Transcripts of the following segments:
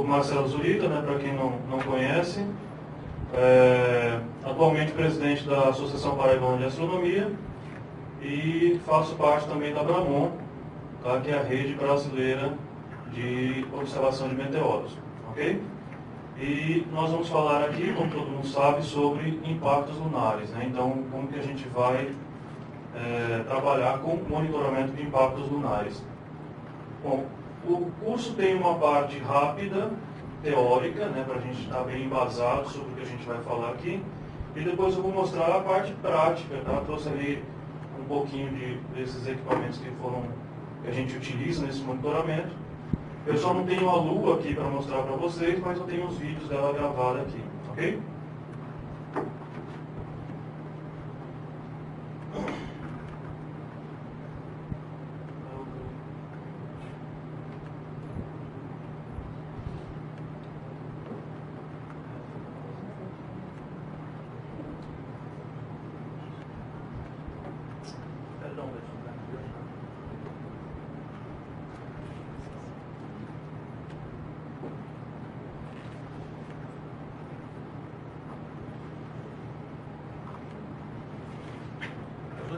sou Marcelo Zurita, né, para quem não conhece, atualmente presidente da Associação Paraibana de Astronomia e faço parte também da Bramon, tá, que é a rede brasileira de observação de meteoros, ok? E nós vamos falar aqui, como todo mundo sabe, sobre impactos lunares, né? Então, como que a gente vai trabalhar com monitoramento de impactos lunares. Bom, o curso tem uma parte rápida, teórica, né, para a gente estar bem embasado sobre o que a gente vai falar aqui, e depois eu vou mostrar a parte prática, tá? Trouxe ali um pouquinho desses equipamentos que a gente utiliza nesse monitoramento. Eu só não tenho a lua aqui para mostrar para vocês, mas eu tenho os vídeos dela gravada aqui, ok?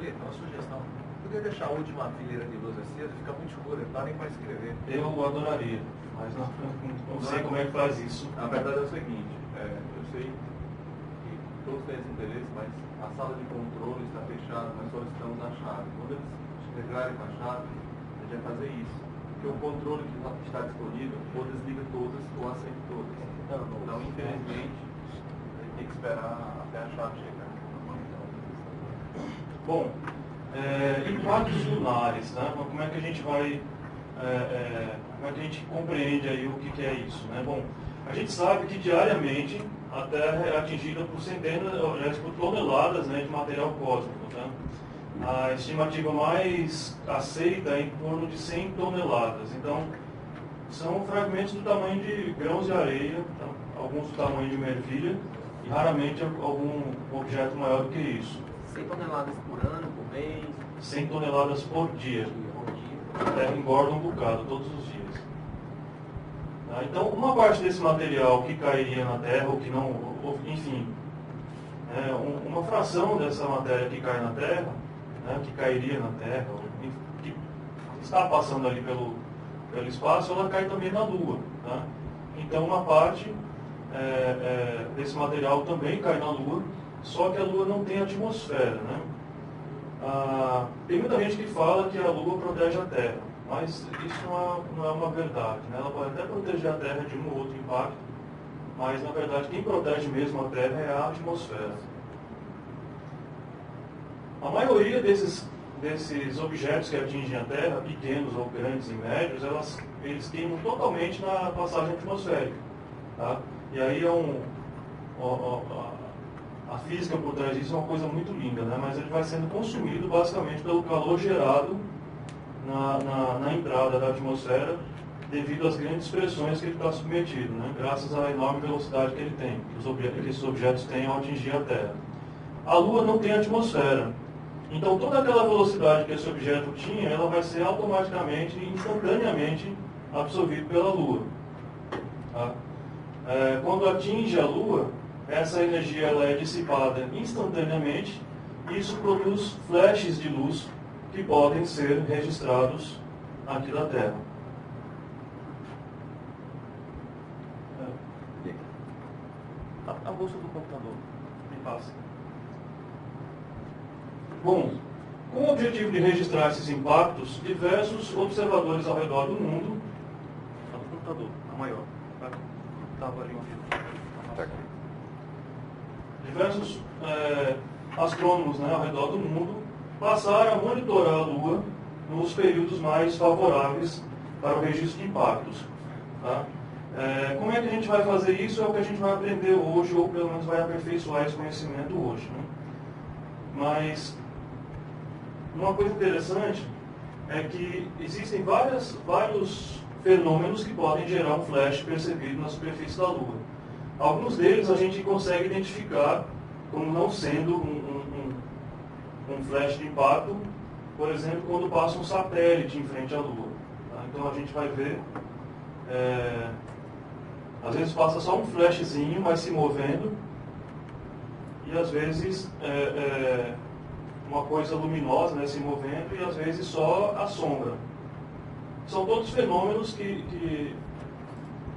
Uma sugestão. Poderia deixar a última fileira de luz acesa, fica muito escura, não dá nem para escrever. Eu adoraria, mas não sei como é que faz isso. A verdade é o seguinte, eu sei que todos têm esse interesse, mas a sala de controle está fechada, nós solicitamos a chave. Quando eles chegarem com a chave, a gente vai fazer isso. Porque o controle que está disponível, ou desliga todas ou acende todas. Então, infelizmente, a gente tem que esperar até a chave chegar. Bom, impactos lunares, né? Como é que a gente vai, como é que a gente compreende aí o que é isso, né? Bom, a gente sabe que diariamente a Terra é atingida por centenas, por toneladas, né, de material cósmico, né? A estimativa mais aceita é em torno de 100 toneladas. Então, são fragmentos do tamanho de grãos de areia, tá? Alguns do tamanho de uma ervilha e raramente algum objeto maior do que isso. 100 toneladas por ano, por mês? 100 toneladas por dia. A Terra engorda um bocado todos os dias. Tá? Então, uma parte desse material que cairia na Terra, ou que não, enfim, uma fração dessa matéria que cai na Terra, né, que cairia na Terra, que está passando ali pelo espaço, ela cai também na Lua. Tá? Então, uma parte desse material também cai na Lua, só que a Lua não tem atmosfera, né? Tem muita gente que fala que a Lua protege a Terra, mas isso não é uma verdade, né? Ela pode até proteger a Terra de um ou outro impacto, mas na verdade quem protege mesmo a Terra é a atmosfera. A maioria desses objetos que atingem a Terra, pequenos ou grandes e médios, eles queimam totalmente na passagem atmosférica. Tá? E aí a física por trás disso é uma coisa muito linda, né? Mas ele vai sendo consumido basicamente pelo calor gerado na entrada da atmosfera devido às grandes pressões que ele está submetido, né? Graças à enorme velocidade que ele tem, que esses objetos têm ao atingir a Terra. A Lua não tem atmosfera, então toda aquela velocidade que esse objeto tinha, ela vai ser automaticamente, instantaneamente absorvida pela Lua. Tá? Quando atinge a Lua, essa energia ela é dissipada instantaneamente e isso produz flashes de luz que podem ser registrados aqui da Terra. A bolsa do computador. Me passa. Bom, com o objetivo de registrar esses impactos, diversos observadores ao redor do mundo... A do computador, a maior. Estava ali Tá aqui. Diversos astrônomos, né, ao redor do mundo passaram a monitorar a Lua nos períodos mais favoráveis para o registro de impactos. Tá? Como é que a gente vai fazer isso? É o que a gente vai aprender hoje, ou pelo menos vai aperfeiçoar esse conhecimento hoje. Né? Mas uma coisa interessante é que existem vários fenômenos que podem gerar um flash percebido na superfície da Lua. Alguns deles a gente consegue identificar como não sendo um flash de impacto, por exemplo, quando passa um satélite em frente à Lua. Tá? Então a gente vai ver Às vezes passa só um flashzinho, mas se movendo, e às vezes uma coisa luminosa, né, se movendo, e às vezes só a sombra. São todos fenômenos que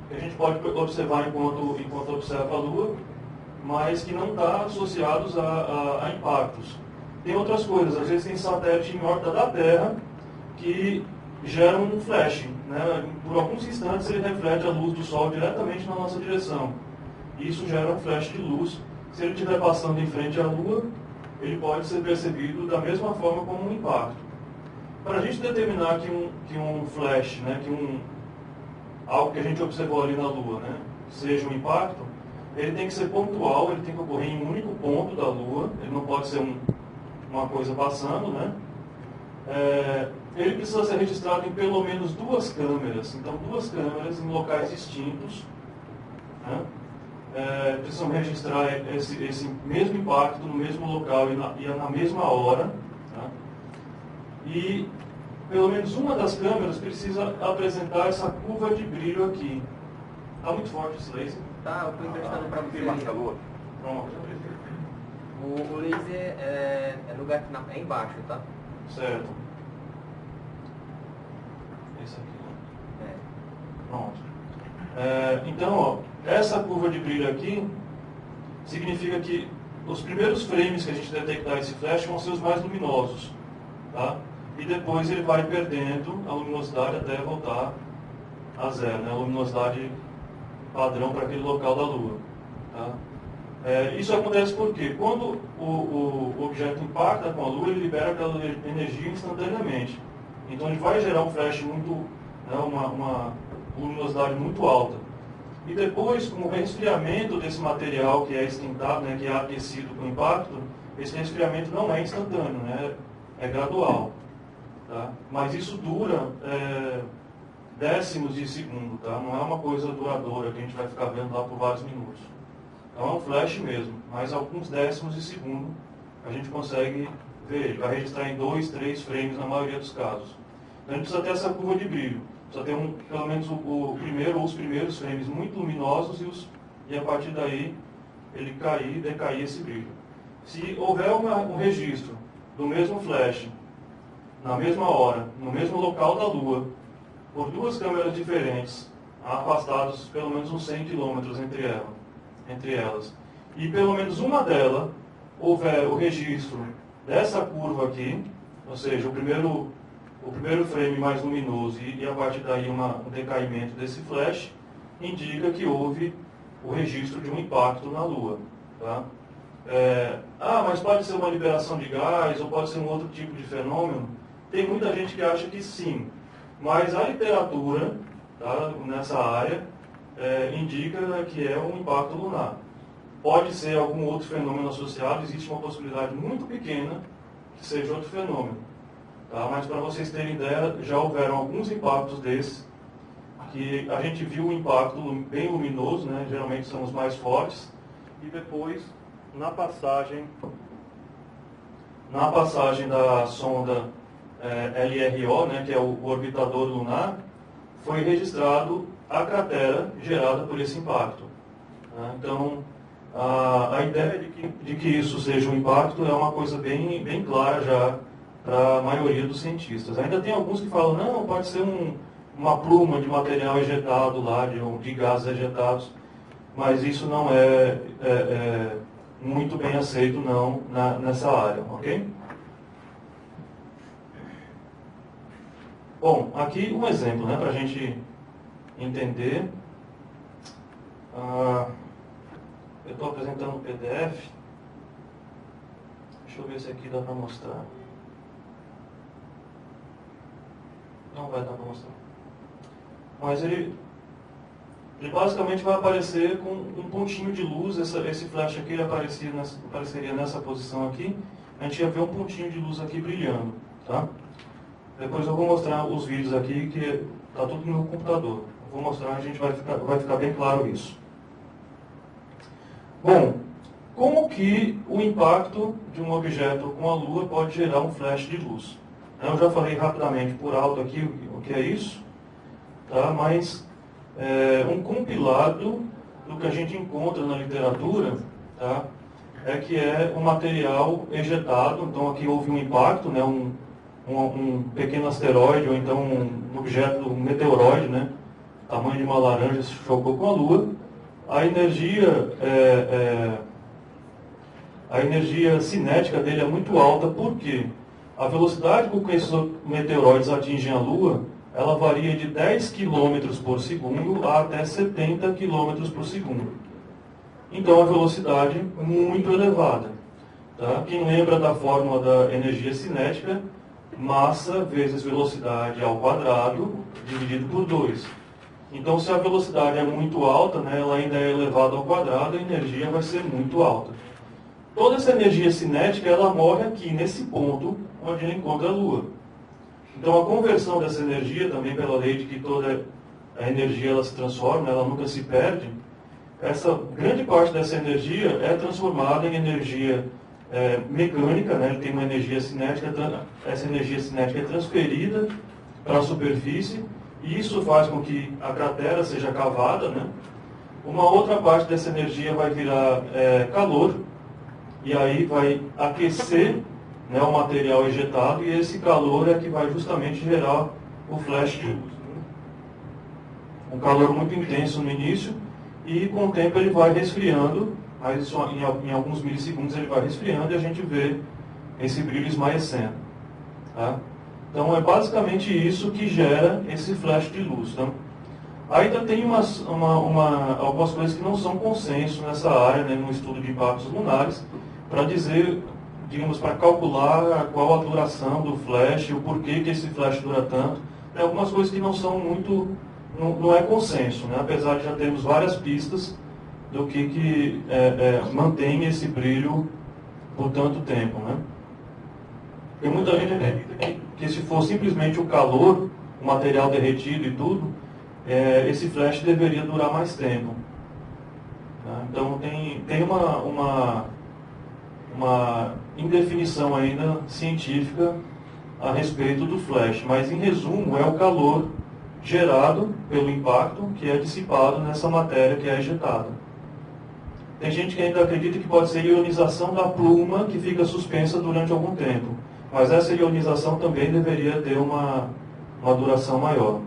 a gente pode observar enquanto observa a Lua, mas que não estão associados a impactos. Tem outras coisas, às vezes tem satélite em órbita da Terra que geram um flash, né? Por alguns instantes ele reflete a luz do Sol diretamente na nossa direção. E isso gera um flash de luz. Se ele estiver passando em frente à Lua, ele pode ser percebido da mesma forma como um impacto. Para a gente determinar que um flash, né, algo que a gente observou ali na Lua, né, seja um impacto, ele tem que ser pontual, ele tem que ocorrer em um único ponto da Lua, ele não pode ser uma coisa passando, né? Ele precisa ser registrado em pelo menos 2 câmeras, então 2 câmeras em locais distintos, né? Precisam registrar esse mesmo impacto no mesmo local e na mesma hora, tá? E pelo menos uma das câmeras precisa apresentar essa curva de brilho aqui. Está muito forte esse laser? Tá, eu estou emprestando para você. Pronto. O laser é lugar é embaixo, tá? Certo. Esse aqui, né? Pronto. Então, ó, essa curva de brilho aqui significa que os primeiros frames que a gente detectar esse flash vão ser os mais luminosos, tá? E depois ele vai perdendo a luminosidade até voltar a zero, né? A luminosidade padrão para aquele local da Lua, tá? Isso acontece porque quando o objeto impacta com a Lua, ele libera aquela energia instantaneamente. Então ele vai gerar um flash muito, né, uma luminosidade muito alta. E depois, com o resfriamento desse material que é esquentado, né, que é aquecido com o impacto, esse resfriamento não é instantâneo, né, é gradual. Tá? Mas isso dura décimos de segundo, tá? Não é uma coisa duradoura que a gente vai ficar vendo lá por vários minutos. Então é um flash mesmo, mas alguns décimos de segundo a gente consegue ver. Ele vai registrar em 2, 3 frames na maioria dos casos. Então a gente precisa ter essa curva de brilho. Precisa ter pelo menos o primeiro ou os primeiros frames muito luminosos e a partir daí ele decair esse brilho. Se houver um registro do mesmo flash, na mesma hora, no mesmo local da Lua, por 2 câmeras diferentes, afastados pelo menos uns 100 km entre elas, e pelo menos uma delas houver o registro dessa curva aqui, ou seja, o primeiro frame mais luminoso e a partir daí um decaimento desse flash, indica que houve o registro de um impacto na Lua. Tá? Mas pode ser uma liberação de gás ou pode ser um outro tipo de fenômeno? Tem muita gente que acha que sim, mas a literatura, tá, nessa área indica que é um impacto lunar. Pode ser algum outro fenômeno associado, existe uma possibilidade muito pequena que seja outro fenômeno. Tá? Mas para vocês terem ideia, já houveram alguns impactos desses, que a gente viu um impacto bem luminoso, né? Geralmente são os mais fortes, e depois, na passagem da sonda LRO, né, que é o orbitador lunar, foi registrado a cratera gerada por esse impacto. Tá? Então, a ideia de que isso seja um impacto é uma coisa bem clara já para a maioria dos cientistas. Ainda tem alguns que falam, não, pode ser uma pluma de material ejetado lá, de gases ejetados, mas isso não é muito bem aceito não nessa área, ok? Bom, aqui um exemplo, né, para a gente entender. Eu estou apresentando o PDF. Deixa eu ver se aqui dá para mostrar. Não vai dar para mostrar. Mas ele basicamente vai aparecer com um pontinho de luz. Esse flash aqui apareceria nessa posição aqui. A gente ia ver um pontinho de luz aqui brilhando. Tá? Depois eu vou mostrar os vídeos aqui, que está tudo no computador. Eu vou mostrar, a gente vai ficar bem claro isso. Bom, como que o impacto de um objeto com a Lua pode gerar um flash de luz? Eu já falei rapidamente por alto aqui o que é isso, tá? Mas um compilado do que a gente encontra na literatura, tá? Que é um material ejetado. Então aqui houve um impacto, né? Um pequeno asteroide, ou então um objeto, um meteoroide, né? Tamanho de uma laranja, se chocou com a Lua. A energia cinética dele é muito alta, porque a velocidade com que esses meteoroides atingem a Lua, ela varia de 10 km por segundo a até 70 km por segundo. Então, a velocidade muito elevada. Tá? Quem lembra da fórmula da energia cinética, massa vezes velocidade ao quadrado, dividido por 2. Então, se a velocidade é muito alta, né, ela ainda é elevada ao quadrado, a energia vai ser muito alta. Toda essa energia cinética, ela morre aqui, nesse ponto, onde ela encontra a Lua. Então, a conversão dessa energia, também pela lei de que toda a energia ela se transforma, ela nunca se perde, essa grande parte dessa energia é transformada em energia mecânica, né? Ele tem uma energia cinética, essa energia cinética é transferida para a superfície, e isso faz com que a cratera seja cavada, né? Uma outra parte dessa energia vai virar calor, e aí vai aquecer, né, o material ejetado, e esse calor é que vai justamente gerar o flash de luz. Um calor muito intenso no início, e com o tempo ele vai resfriando, mas só em alguns milissegundos ele vai resfriando e a gente vê esse brilho esmaecendo. Tá? Então é basicamente isso que gera esse flash de luz. Tá? Ainda tem algumas coisas que não são consenso nessa área, né, no estudo de impactos lunares, para dizer, digamos, para calcular qual a duração do flash, o porquê que esse flash dura tanto. Tem algumas coisas que não são muito, não é consenso, né? Apesar de já termos várias pistas do que mantém esse brilho por tanto tempo, né? Porque muita gente acredita que se for simplesmente o calor, o material derretido e tudo, esse flash deveria durar mais tempo. Tá? Então tem uma indefinição ainda científica a respeito do flash, mas em resumo é o calor gerado pelo impacto que é dissipado nessa matéria que é ejetada. Tem gente que ainda acredita que pode ser ionização da pluma que fica suspensa durante algum tempo, mas essa ionização também deveria ter uma duração maior.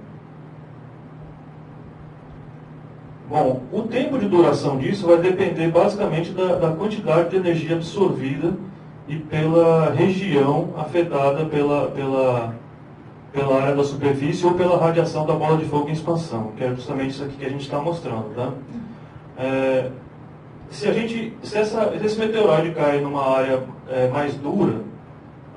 Bom, o tempo de duração disso vai depender basicamente da quantidade de energia absorvida e pela região afetada pela área da superfície ou pela radiação da bola de fogo em expansão, que é justamente isso aqui que a gente está mostrando. Tá? Se esse meteoroide cai numa área mais dura,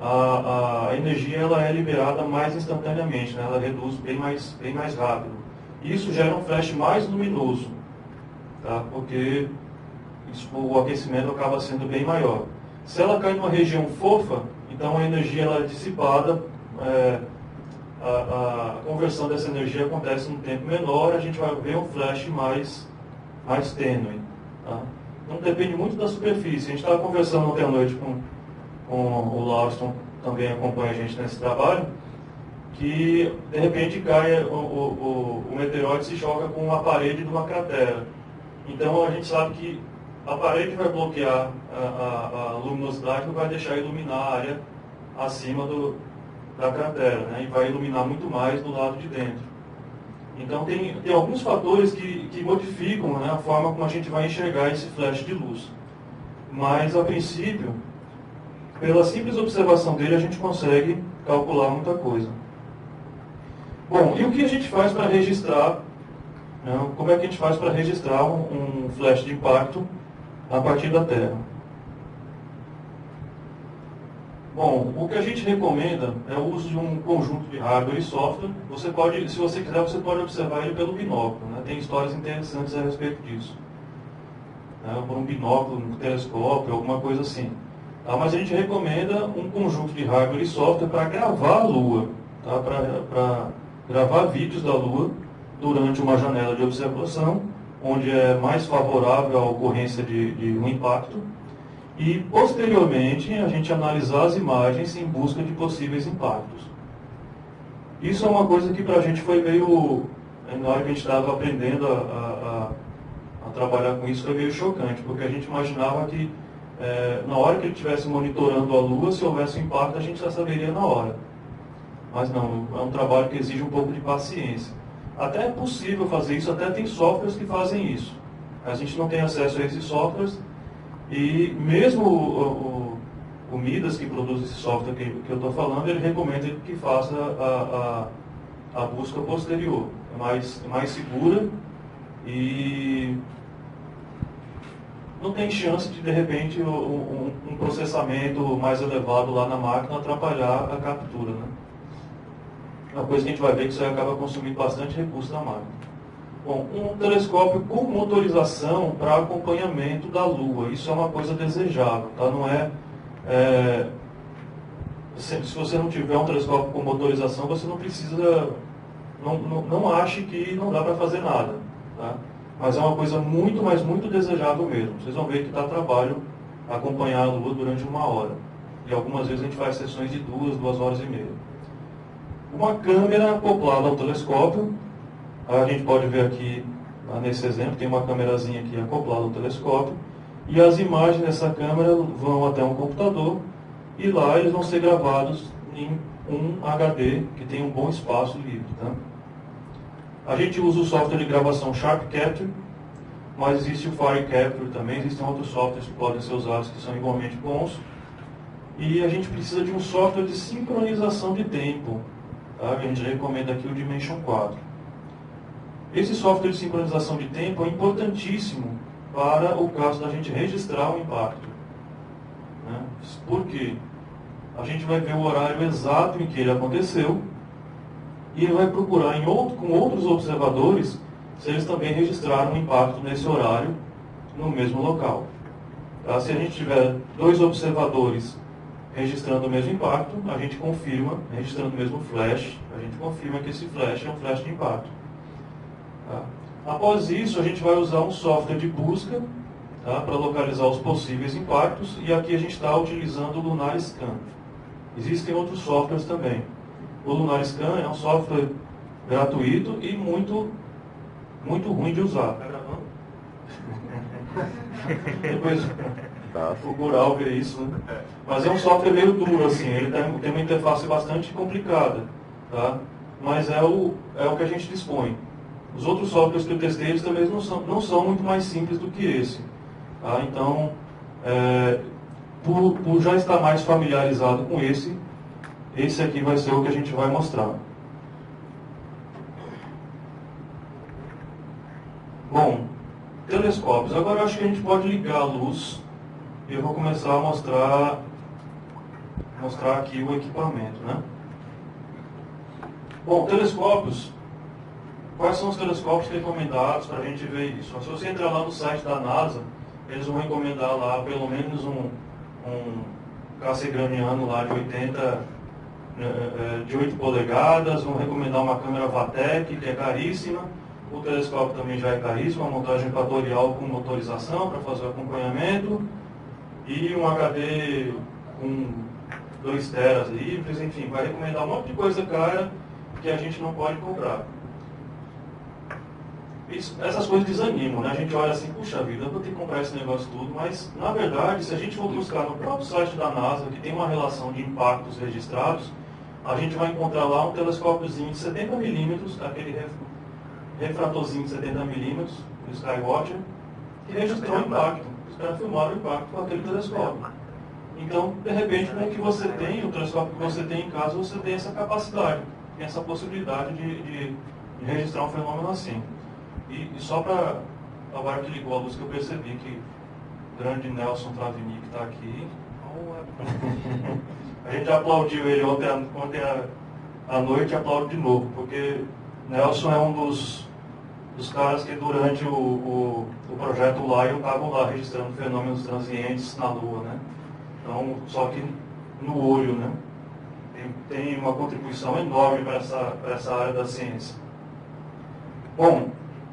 a energia ela é liberada mais instantaneamente, né? Ela reduz bem mais rápido. Isso gera um flash mais luminoso, tá? Porque o aquecimento acaba sendo bem maior. Se ela cai numa região fofa, então a energia ela é dissipada, a conversão dessa energia acontece num tempo menor, a gente vai ver um flash mais tênue. Tá? Então depende muito da superfície. A gente estava conversando ontem à noite com o Lauriston, também acompanha a gente nesse trabalho, que de repente cai o meteoroide se choca com a parede de uma cratera. Então a gente sabe que a parede vai bloquear a luminosidade, não vai deixar iluminar a área acima da cratera, né? E vai iluminar muito mais do lado de dentro. Então tem alguns fatores que modificam, né, a forma como a gente vai enxergar esse flash de luz. Mas a princípio, pela simples observação dele, a gente consegue calcular muita coisa. Bom, e o que a gente faz para registrar, né, como é que a gente faz para registrar um flash de impacto a partir da Terra? Bom, o que a gente recomenda é o uso de um conjunto de hardware e software. Você pode, se você quiser, você pode observar ele pelo binóculo, né? Tem histórias interessantes a respeito disso. Por um binóculo, um telescópio, alguma coisa assim. Tá? Mas a gente recomenda um conjunto de hardware e software para gravar a Lua, tá? Para gravar vídeos da Lua durante uma janela de observação, onde é mais favorável à ocorrência de um impacto, e posteriormente a gente analisar as imagens em busca de possíveis impactos. Isso é uma coisa que para a gente foi meio Aí, na hora que a gente estava aprendendo a trabalhar com isso, foi meio chocante, porque a gente imaginava que na hora que ele estivesse monitorando a Lua, se houvesse um impacto, a gente já saberia na hora. Mas não, é um trabalho que exige um pouco de paciência. Até é possível fazer isso, até tem softwares que fazem isso. A gente não tem acesso a esses softwares e mesmo o Midas, que produz esse software que eu estou falando, ele recomenda que faça a busca posterior. É mais segura e não tem chance de repente, um processamento mais elevado lá na máquina atrapalhar a captura. Né? Uma coisa que a gente vai ver que isso aí acaba consumindo bastante recurso da máquina. Bom, um telescópio com motorização para acompanhamento da Lua. Isso é uma coisa desejável. Tá? Não se você não tiver um telescópio com motorização, você não precisa... Não ache que não dá para fazer nada. Tá? Mas é uma coisa muito, mas muito desejável mesmo. Vocês vão ver que dá trabalho acompanhar a Lua durante 1 hora. E algumas vezes a gente faz sessões de 2 horas e meia. Uma câmera acoplada ao telescópio. A gente pode ver aqui, nesse exemplo, tem uma câmerazinha aqui acoplada ao telescópio. E as imagens dessa câmera vão até um computador. E lá eles vão ser gravados em um HD que tem um bom espaço livre. Tá? A gente usa o software de gravação Sharp Capture, mas existe o Fire Capture também, existem outros softwares que podem ser usados que são igualmente bons. E a gente precisa de um software de sincronização de tempo. Tá? A gente recomenda aqui o Dimension 4. Esse software de sincronização de tempo é importantíssimo para o caso da gente registrar o impacto. Né? Por quê? A gente vai ver o horário exato em que ele aconteceu e ele vai procurar com outros observadores se eles também registraram o impacto nesse horário no mesmo local. Tá? Se a gente tiver 2 observadores registrando o mesmo impacto, a gente confirma, registrando o mesmo flash, a gente confirma que esse flash é um flash de impacto. Tá? Após isso, a gente vai usar um software de busca, tá, para localizar os possíveis impactos, e aqui a gente está utilizando o Lunar Scan. Existem outros softwares também. O Lunar Scan é um software gratuito e muito ruim de usar. Está gravando? Depois o Gural vê isso, né? Mas é um software meio duro, assim, ele tem uma interface bastante complicada, tá? Mas é o que a gente dispõe. Os outros softwares que eu testei, eles também não são muito mais simples do que esse. Tá? Então, por já estar mais familiarizado com esse aqui vai ser o que a gente vai mostrar. Bom, telescópios. Agora eu acho que a gente pode ligar a luz e eu vou começar a mostrar aqui o equipamento, né? Bom, telescópios. Quais são os telescópios recomendados para a gente ver isso? Se você entrar lá no site da NASA, eles vão recomendar lá pelo menos um Cassegrainiano lá de 8 polegadas, vão recomendar uma câmera Vatek, que é caríssima. O telescópio também já é caríssimo, uma montagem equatorial com motorização para fazer o acompanhamento. E um HD com 2 teras livres, enfim, vai recomendar um monte de coisa cara que a gente não pode comprar. Essas coisas desanimam, né? A gente olha assim, puxa vida, eu vou ter que comprar esse negócio tudo, mas, na verdade, se a gente for buscar no próprio site da NASA, que tem uma relação de impactos registrados, a gente vai encontrar lá um telescópiozinho de 70 milímetros, aquele refratorzinho de 70 milímetros, o Skywatcher, que registrou o impacto. Os caras filmaram o impacto com aquele telescópio. Então, de repente, com o que você tem, o telescópio que você tem em casa, você tem essa capacidade, tem essa possibilidade de registrar um fenômeno assim. E só para, agora que ligou a luz, que eu percebi que o grande Nelson Travini, que está aqui, a gente aplaudiu ele ontem à noite e aplaude de novo, porque Nelson é um dos caras que durante o projeto Lion estavam lá registrando fenômenos transientes na Lua, né? Então, só que no olho, né? Tem uma contribuição enorme para essa área da ciência. Bom,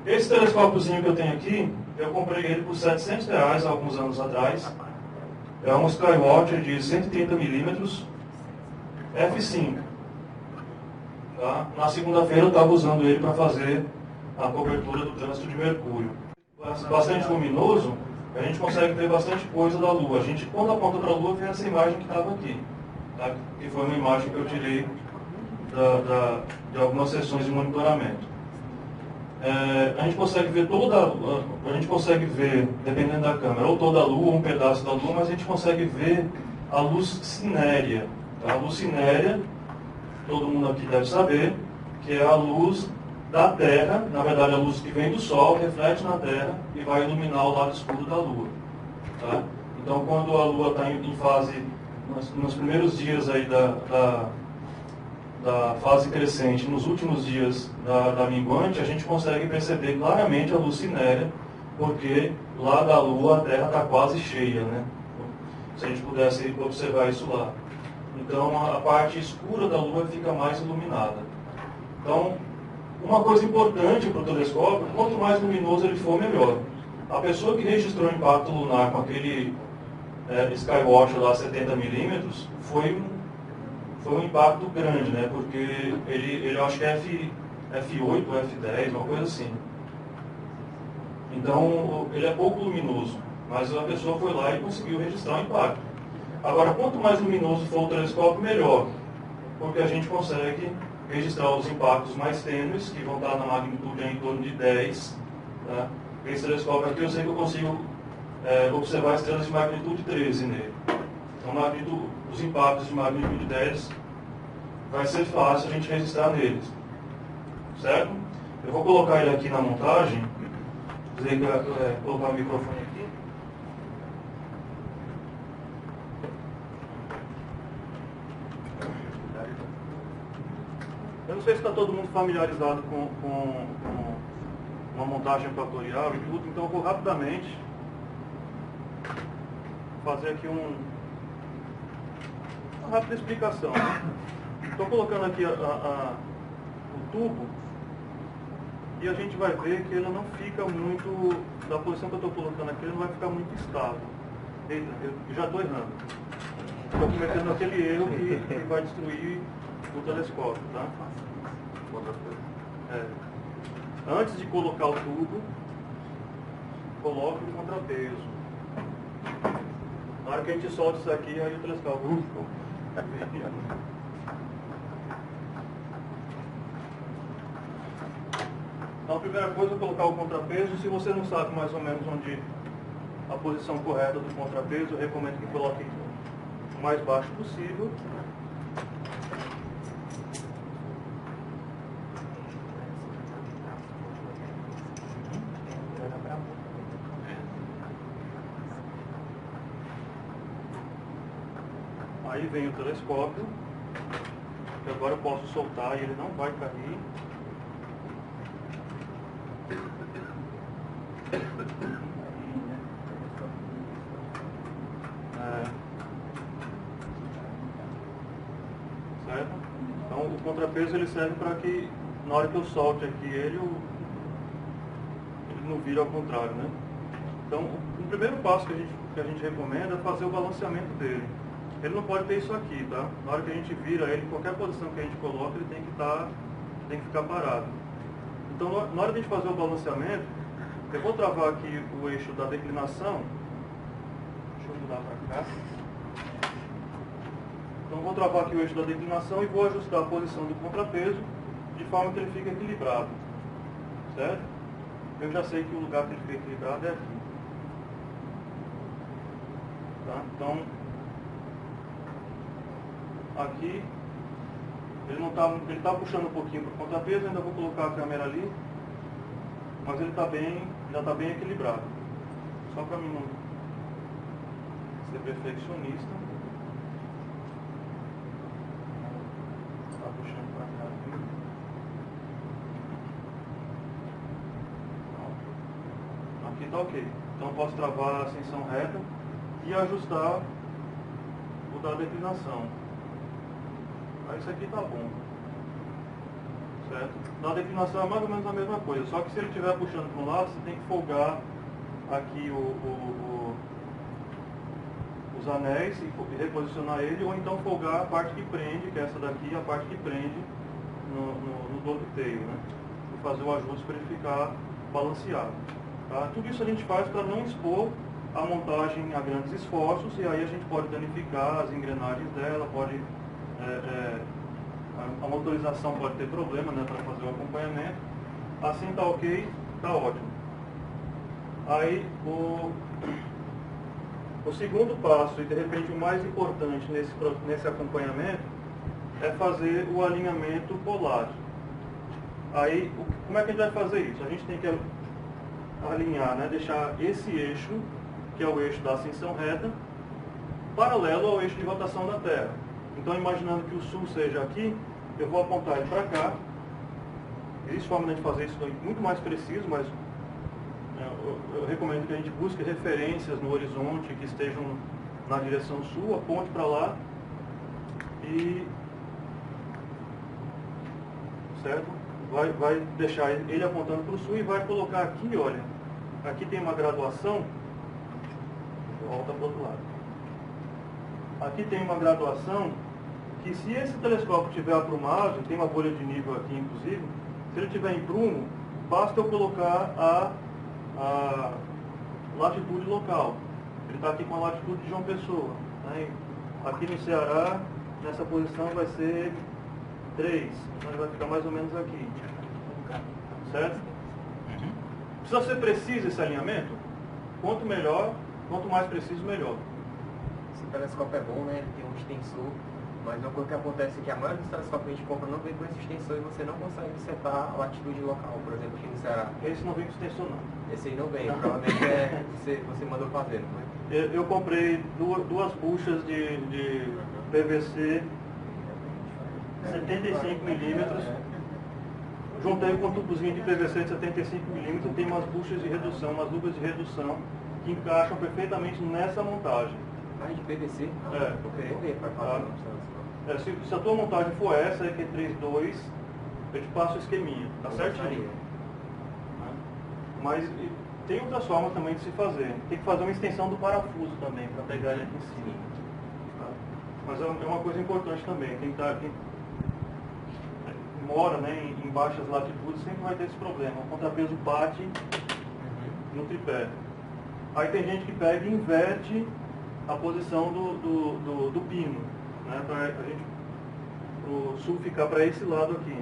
esse telescópiozinho que eu tenho aqui, eu comprei ele por R$700 há alguns anos atrás. É um Skywatcher de 130 milímetros, f5. Tá? Na segunda-feira eu estava usando ele para fazer a cobertura do trânsito de Mercúrio. Bastante luminoso, a gente consegue ver bastante coisa da Lua. A gente, quando aponta para a Lua, vê essa imagem que estava aqui, tá? Que foi uma imagem que eu tirei de algumas sessões de monitoramento. A gente consegue ver dependendo da câmera, ou toda a Lua, ou um pedaço da Lua, mas a gente consegue ver a luz cinérea. Tá? A luz cinérea, todo mundo aqui deve saber, que é a luz da Terra, na verdade a luz que vem do Sol, reflete na Terra e vai iluminar o lado escuro da Lua. Tá? Então, quando a Lua está em fase, nos primeiros dias aí da fase crescente, nos últimos dias da minguante, a gente consegue perceber claramente a luz cinérea, porque lá da Lua a Terra está quase cheia, né? Se a gente pudesse observar isso lá. Então a parte escura da Lua fica mais iluminada. Então, uma coisa importante para o telescópio, quanto mais luminoso ele for, melhor. A pessoa que registrou o impacto lunar com aquele Skywatch lá 70 milímetros, foi um impacto grande, né? Porque ele eu acho que é F8 ou F10, uma coisa assim. Então, ele é pouco luminoso, mas a pessoa foi lá e conseguiu registrar o impacto. Agora, quanto mais luminoso for o telescópio, melhor, porque a gente consegue registrar os impactos mais tênues, que vão estar na magnitude em torno de 10. Tá? Esse telescópio aqui eu sei que eu consigo observar estrelas de magnitude 13 nele. Então, os impactos de magnitude 10 vai ser fácil a gente registrar neles. Certo? Eu vou colocar ele aqui na montagem, colocar o microfone aqui. Eu não sei se está todo mundo familiarizado com uma montagem equatorial e tudo, então eu vou rapidamente fazer aqui uma rápida explicação. Estou colocando aqui o tubo e a gente vai ver que ele não fica muito, da posição que eu estou colocando aqui, ele não vai ficar muito estável. Eita, eu já estou errando. Estou cometendo aquele erro que vai destruir o telescópio, tá? Antes de colocar o tubo, coloque o contrapeso. Na hora que a gente solta isso aqui, aí o telescópio. Então a primeira coisa é colocar o contrapeso. Se você não sabe mais ou menos onde a posição correta do contrapeso, eu recomendo que coloque o mais baixo possível. Aí vem o telescópio, que agora eu posso soltar e ele não vai cair. Certo? Então o contrapeso ele serve para que na hora que eu solte aqui ele não vire ao contrário, né? Então o primeiro passo que a gente recomenda é fazer o balanceamento dele. Ele não pode ter isso aqui, tá? Na hora que a gente vira ele, qualquer posição que a gente coloca, ele tem que ficar parado. Então, na hora de a gente fazer o balanceamento, eu vou travar aqui o eixo da declinação. Deixa eu mudar para cá. Então, vou travar aqui o eixo da declinação e vou ajustar a posição do contrapeso de forma que ele fique equilibrado. Certo? Eu já sei que o lugar que ele fica equilibrado é aqui. Tá? Então, aqui, ele está puxando um pouquinho para o contrapeso, ainda vou colocar a câmera ali, mas ele já está bem equilibrado. Só para mim não ser perfeccionista. Está puxando para cá aqui. Aqui está ok. Então eu posso travar a ascensão reta e ajustar o da declinação. Isso aqui está bom, certo? Na declinação é mais ou menos a mesma coisa, só que se ele estiver puxando para um lado, você tem que folgar aqui os anéis e reposicionar ele, ou então folgar a parte que prende, que é essa daqui, a parte que prende no dovetail, né? que fazer o ajuste para ele ficar balanceado. Tá? Tudo isso a gente faz para não expor a montagem a grandes esforços, e aí a gente pode danificar as engrenagens dela, pode, a motorização pode ter problema, né, para fazer o acompanhamento. Assim está ok, está ótimo. Aí o segundo passo, e de repente o mais importante nesse acompanhamento, é fazer o alinhamento polar. Aí, como é que a gente vai fazer isso? A gente tem que alinhar, né, deixar esse eixo, que é o eixo da ascensão reta, paralelo ao eixo de rotação da Terra. Então, imaginando que o Sul seja aqui, eu vou apontar ele para cá. Existe forma de fazer isso muito mais preciso, mas eu recomendo que a gente busque referências no horizonte que estejam na direção sul, aponte para lá e... certo? Vai deixar ele apontando para o sul e vai colocar aqui, olha, aqui tem uma graduação, volta para o outro lado. Aqui tem uma graduação que, se esse telescópio estiver aprumado, tem uma bolha de nível aqui inclusive, se ele estiver em prumo, basta eu colocar a latitude local. Ele está aqui com a latitude de João Pessoa. Né? Aqui no Ceará, nessa posição vai ser 3, então ele vai ficar mais ou menos aqui. Certo? Precisa ser preciso esse alinhamento? Quanto melhor, quanto mais preciso, melhor. Esse telescópio é bom, né? Ele tem um extensor, mas uma coisa que acontece é que a maioria dos telescópios que a gente compra não vem com esse extensor e você não consegue setar a latitude local, por exemplo, aqui no Ceará. Esse não vem com extensor, não. Esse aí não vem, provavelmente você mandou fazer, não foi? Eu comprei duas buchas de PVC 75 milímetros, juntei com um tubozinho de PVC de 75 milímetros, tem umas buchas de redução, umas luvas de redução que encaixam perfeitamente nessa montagem. Ah, de PVC? É. Vou querer ver para falar. Se a tua montagem for essa, EQ32, eu te passo o esqueminha, tá certinho. Mas tem outras formas também de se fazer. Tem que fazer uma extensão do parafuso também, para pegar ele aqui em cima. Tá? Mas é uma coisa importante também. Quem mora, né, em baixas latitudes sempre vai ter esse problema. O contrapeso bate no tripé. Aí tem gente que pega e inverte a posição do pino, né, para o sul ficar para esse lado aqui.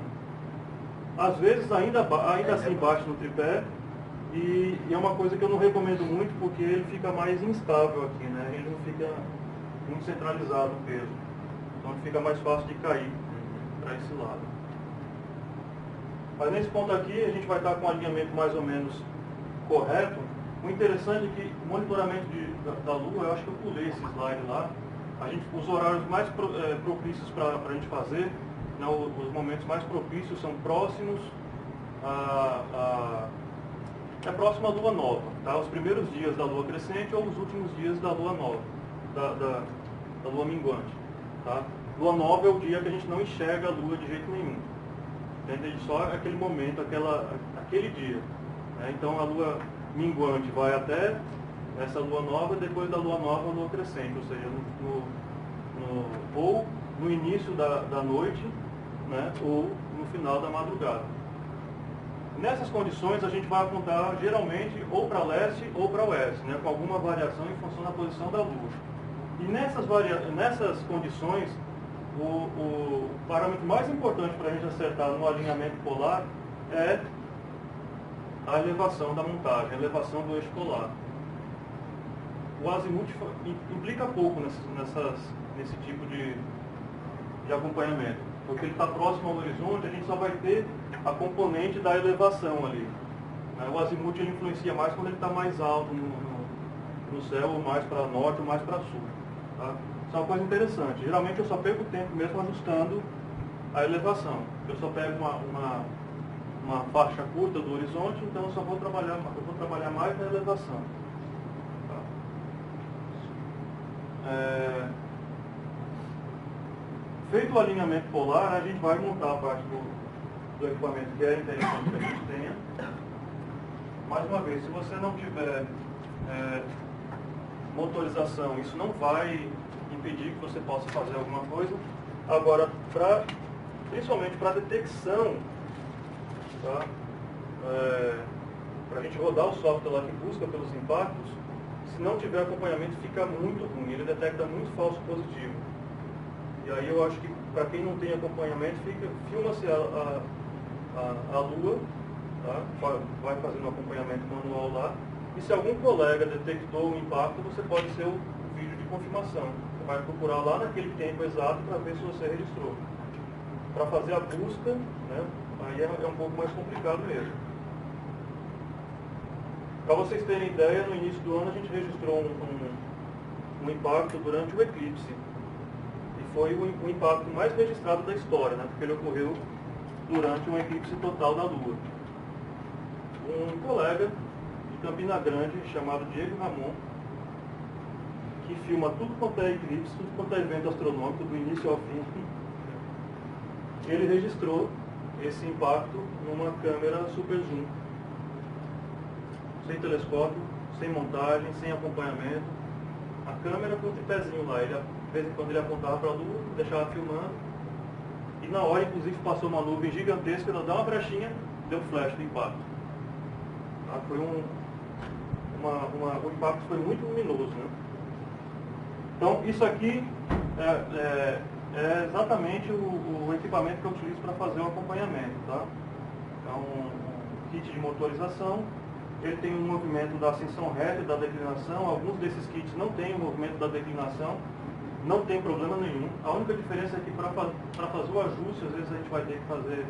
Às vezes ainda assim bate no tripé, e é uma coisa que eu não recomendo muito, porque ele fica mais instável aqui, né? Ele não fica muito centralizado o peso. Então ele fica mais fácil de cair para esse lado. Mas nesse ponto aqui a gente vai estar com um alinhamento mais ou menos correto. O interessante é que o monitoramento da Lua, eu acho que eu pulei esse slide lá, os horários mais propícios para a gente fazer, né, os momentos mais propícios são próximos é próximo à Lua Nova, tá? Os primeiros dias da Lua crescente ou os últimos dias da Lua Nova, da Lua minguante, tá? Lua Nova é o dia que a gente não enxerga a Lua de jeito nenhum, entende? Só aquele momento, aquele dia, né? Então a Lua minguante vai até essa Lua Nova, depois da Lua Nova a Lua crescente, ou seja, ou no início da noite, né? Ou no final da madrugada. Nessas condições, a gente vai apontar geralmente ou para leste ou para oeste, né, com alguma variação em função da posição da Lua. E nessas condições, o parâmetro mais importante para a gente acertar no alinhamento polar é a elevação da montagem, a elevação do eixo polar. O azimuth implica pouco nesse tipo de acompanhamento, porque ele está próximo ao horizonte, a gente só vai ter a componente da elevação ali. Né? O azimuth ele influencia mais quando ele está mais alto no céu, ou mais para norte ou mais para sul. Tá? Isso é uma coisa interessante. Geralmente eu só perco tempo mesmo ajustando a elevação. Eu só pego uma faixa curta do horizonte, então eu vou trabalhar mais na elevação. Tá? Feito o alinhamento polar, a gente vai montar a parte do equipamento que é interessante que a gente tenha. Mais uma vez, se você não tiver motorização, isso não vai impedir que você possa fazer alguma coisa. Agora, principalmente para detecção, tá? para a gente rodar o software lá que busca pelos impactos, se não tiver acompanhamento fica muito ruim, ele detecta muito falso positivo. E aí eu acho que para quem não tem acompanhamento, filma-se a Lua, tá? Vai fazendo um acompanhamento manual lá, e se algum colega detectou um impacto, você pode ser o vídeo de confirmação. Você vai procurar lá naquele tempo exato para ver se você registrou. Para fazer a busca, né, aí é um pouco mais complicado mesmo. Para vocês terem ideia, no início do ano a gente registrou um impacto durante o eclipse. E foi o impacto mais registrado da história, né, porque ele ocorreu durante um eclipse total da Lua. Um colega de Campina Grande, chamado Diego Ramon, que filma tudo quanto é eclipse, tudo quanto é evento astronômico, do início ao fim, ele registrou esse impacto numa câmera super zoom. Sem telescópio, sem montagem, sem acompanhamento. A câmera com o tripézinho lá, de vez em quando ele apontava para a Lua, deixava filmando. E na hora, inclusive, passou uma nuvem gigantesca, ela dá uma brechinha, deu flash do impacto. Tá? Foi o impacto foi muito luminoso, né? Então, isso aqui é exatamente o equipamento que eu utilizo para fazer o acompanhamento. Tá? É um kit de motorização. Ele tem um movimento da ascensão reta e da declinação. Alguns desses kits não têm o movimento da declinação. Não tem problema nenhum. A única diferença é que para fazer o ajuste, às vezes a gente vai ter que fazer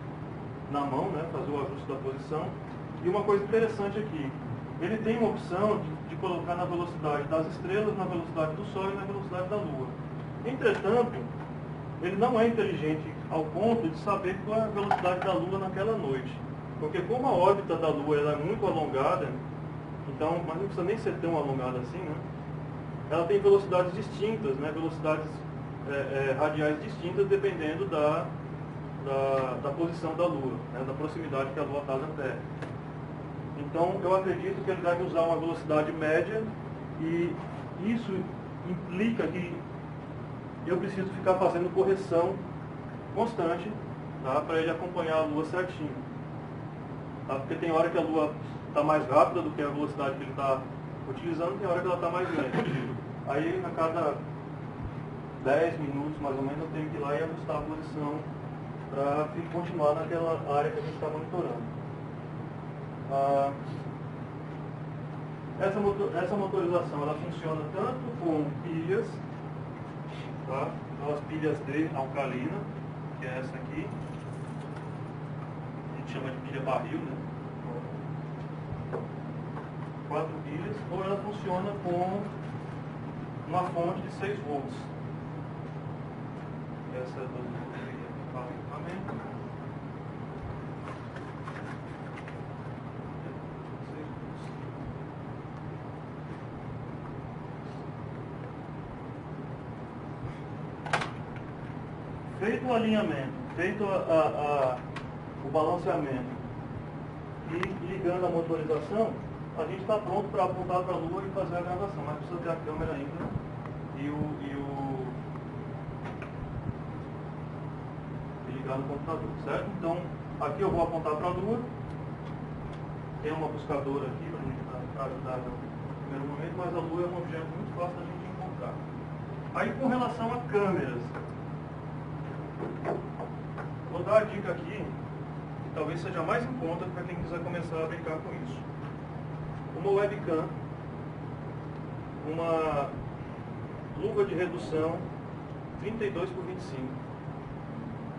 na mão, né? Fazer o ajuste da posição. E uma coisa interessante aqui, ele tem uma opção de colocar na velocidade das estrelas, na velocidade do Sol e na velocidade da Lua. Entretanto, ele não é inteligente ao ponto de saber qual é a velocidade da Lua naquela noite. Porque como a órbita da Lua ela é muito alongada, então, mas não precisa nem ser tão alongada assim, né? Ela tem velocidades distintas, né? Velocidades radiais distintas dependendo da posição da Lua, né? Da proximidade que a Lua está da Terra. Então, eu acredito que ele deve usar uma velocidade média e isso implica que eu preciso ficar fazendo correção constante, tá? Para ele acompanhar a Lua certinho. Tá? Porque tem hora que a Lua está mais rápida do que a velocidade que ele está utilizando, tem hora que ela está mais lenta. Aí, a cada 10 minutos, mais ou menos, eu tenho que ir lá e ajustar a posição para continuar naquela área que a gente está monitorando. Essa motorização ela funciona tanto com pilhas, tá? As pilhas de alcalina, que é essa aqui, a gente chama de pilha barril, né? 4 pilhas, ou ela funciona com uma fonte de 6 volts. Essa é do equipamento. Feito o alinhamento, feito o balanceamento e ligando a motorização, a gente está pronto para apontar para a Lua e fazer a gravação, mas precisa ter a câmera ainda e ligar no computador, certo? Então, aqui eu vou apontar para a Lua, tem uma buscadora aqui para ajudar no primeiro momento, mas a Lua é um objeto muito fácil da gente encontrar. Aí, com relação a câmeras, vou dar a dica aqui, que talvez seja mais em conta para quem quiser começar a brincar com isso. Uma webcam, uma luva de redução 32 por 25.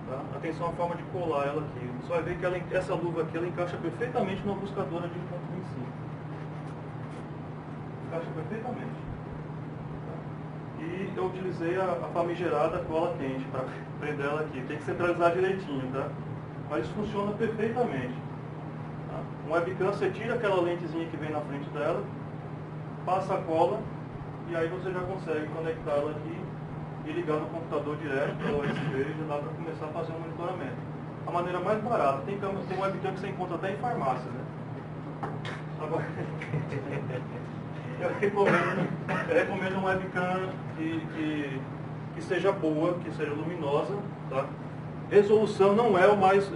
Tá? Atenção à forma de colar ela aqui. Você vai ver que essa luva aqui ela encaixa perfeitamente numa buscadora de 1.25. Encaixa perfeitamente. E eu utilizei a famigerada cola quente para prender ela aqui. Tem que centralizar direitinho, tá? Mas isso funciona perfeitamente. Tá? Um webcam, você tira aquela lentezinha que vem na frente dela, passa a cola e aí você já consegue conectar ela aqui e ligar no computador direto pelo USB e já dá para começar a fazer um monitoramento. A maneira mais barata. Tem webcam que você encontra até em farmácia, né? Agora... Eu recomendo uma webcam que seja boa, que seja luminosa, tá? Resolução não é o mais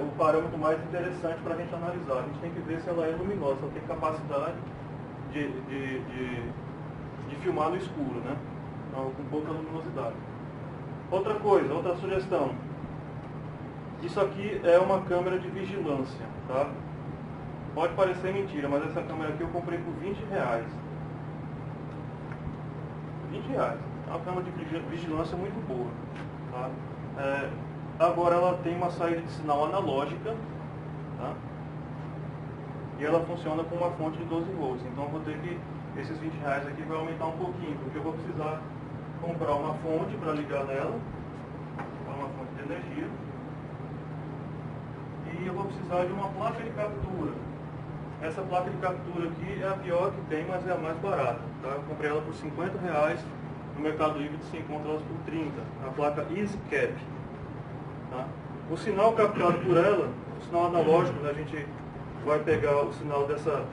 o parâmetro mais interessante para a gente analisar. A gente tem que ver se ela é luminosa, se ela tem capacidade de filmar no escuro, né? Então, com pouca luminosidade. Outra coisa, outra sugestão. Isso aqui é uma câmera de vigilância, tá? Pode parecer mentira, mas essa câmera aqui eu comprei por R$20. R$20. É uma câmera de vigilância muito boa, tá? Agora ela tem uma saída de sinal analógica, tá? E ela funciona com uma fonte de 12 volts. Então eu vou ter que, esses R$20 aqui vai aumentar um pouquinho, porque eu vou precisar comprar uma fonte para ligar nela, uma fonte de energia, e eu vou precisar de uma placa de captura. Essa placa de captura aqui é a pior que tem, mas é a mais barata, tá? Eu comprei ela por R$50, no Mercado Livre você encontra elas por 30, a placa EasyCap. Tá? O sinal captado por ela, o sinal analógico, né, a gente vai pegar o sinal dessa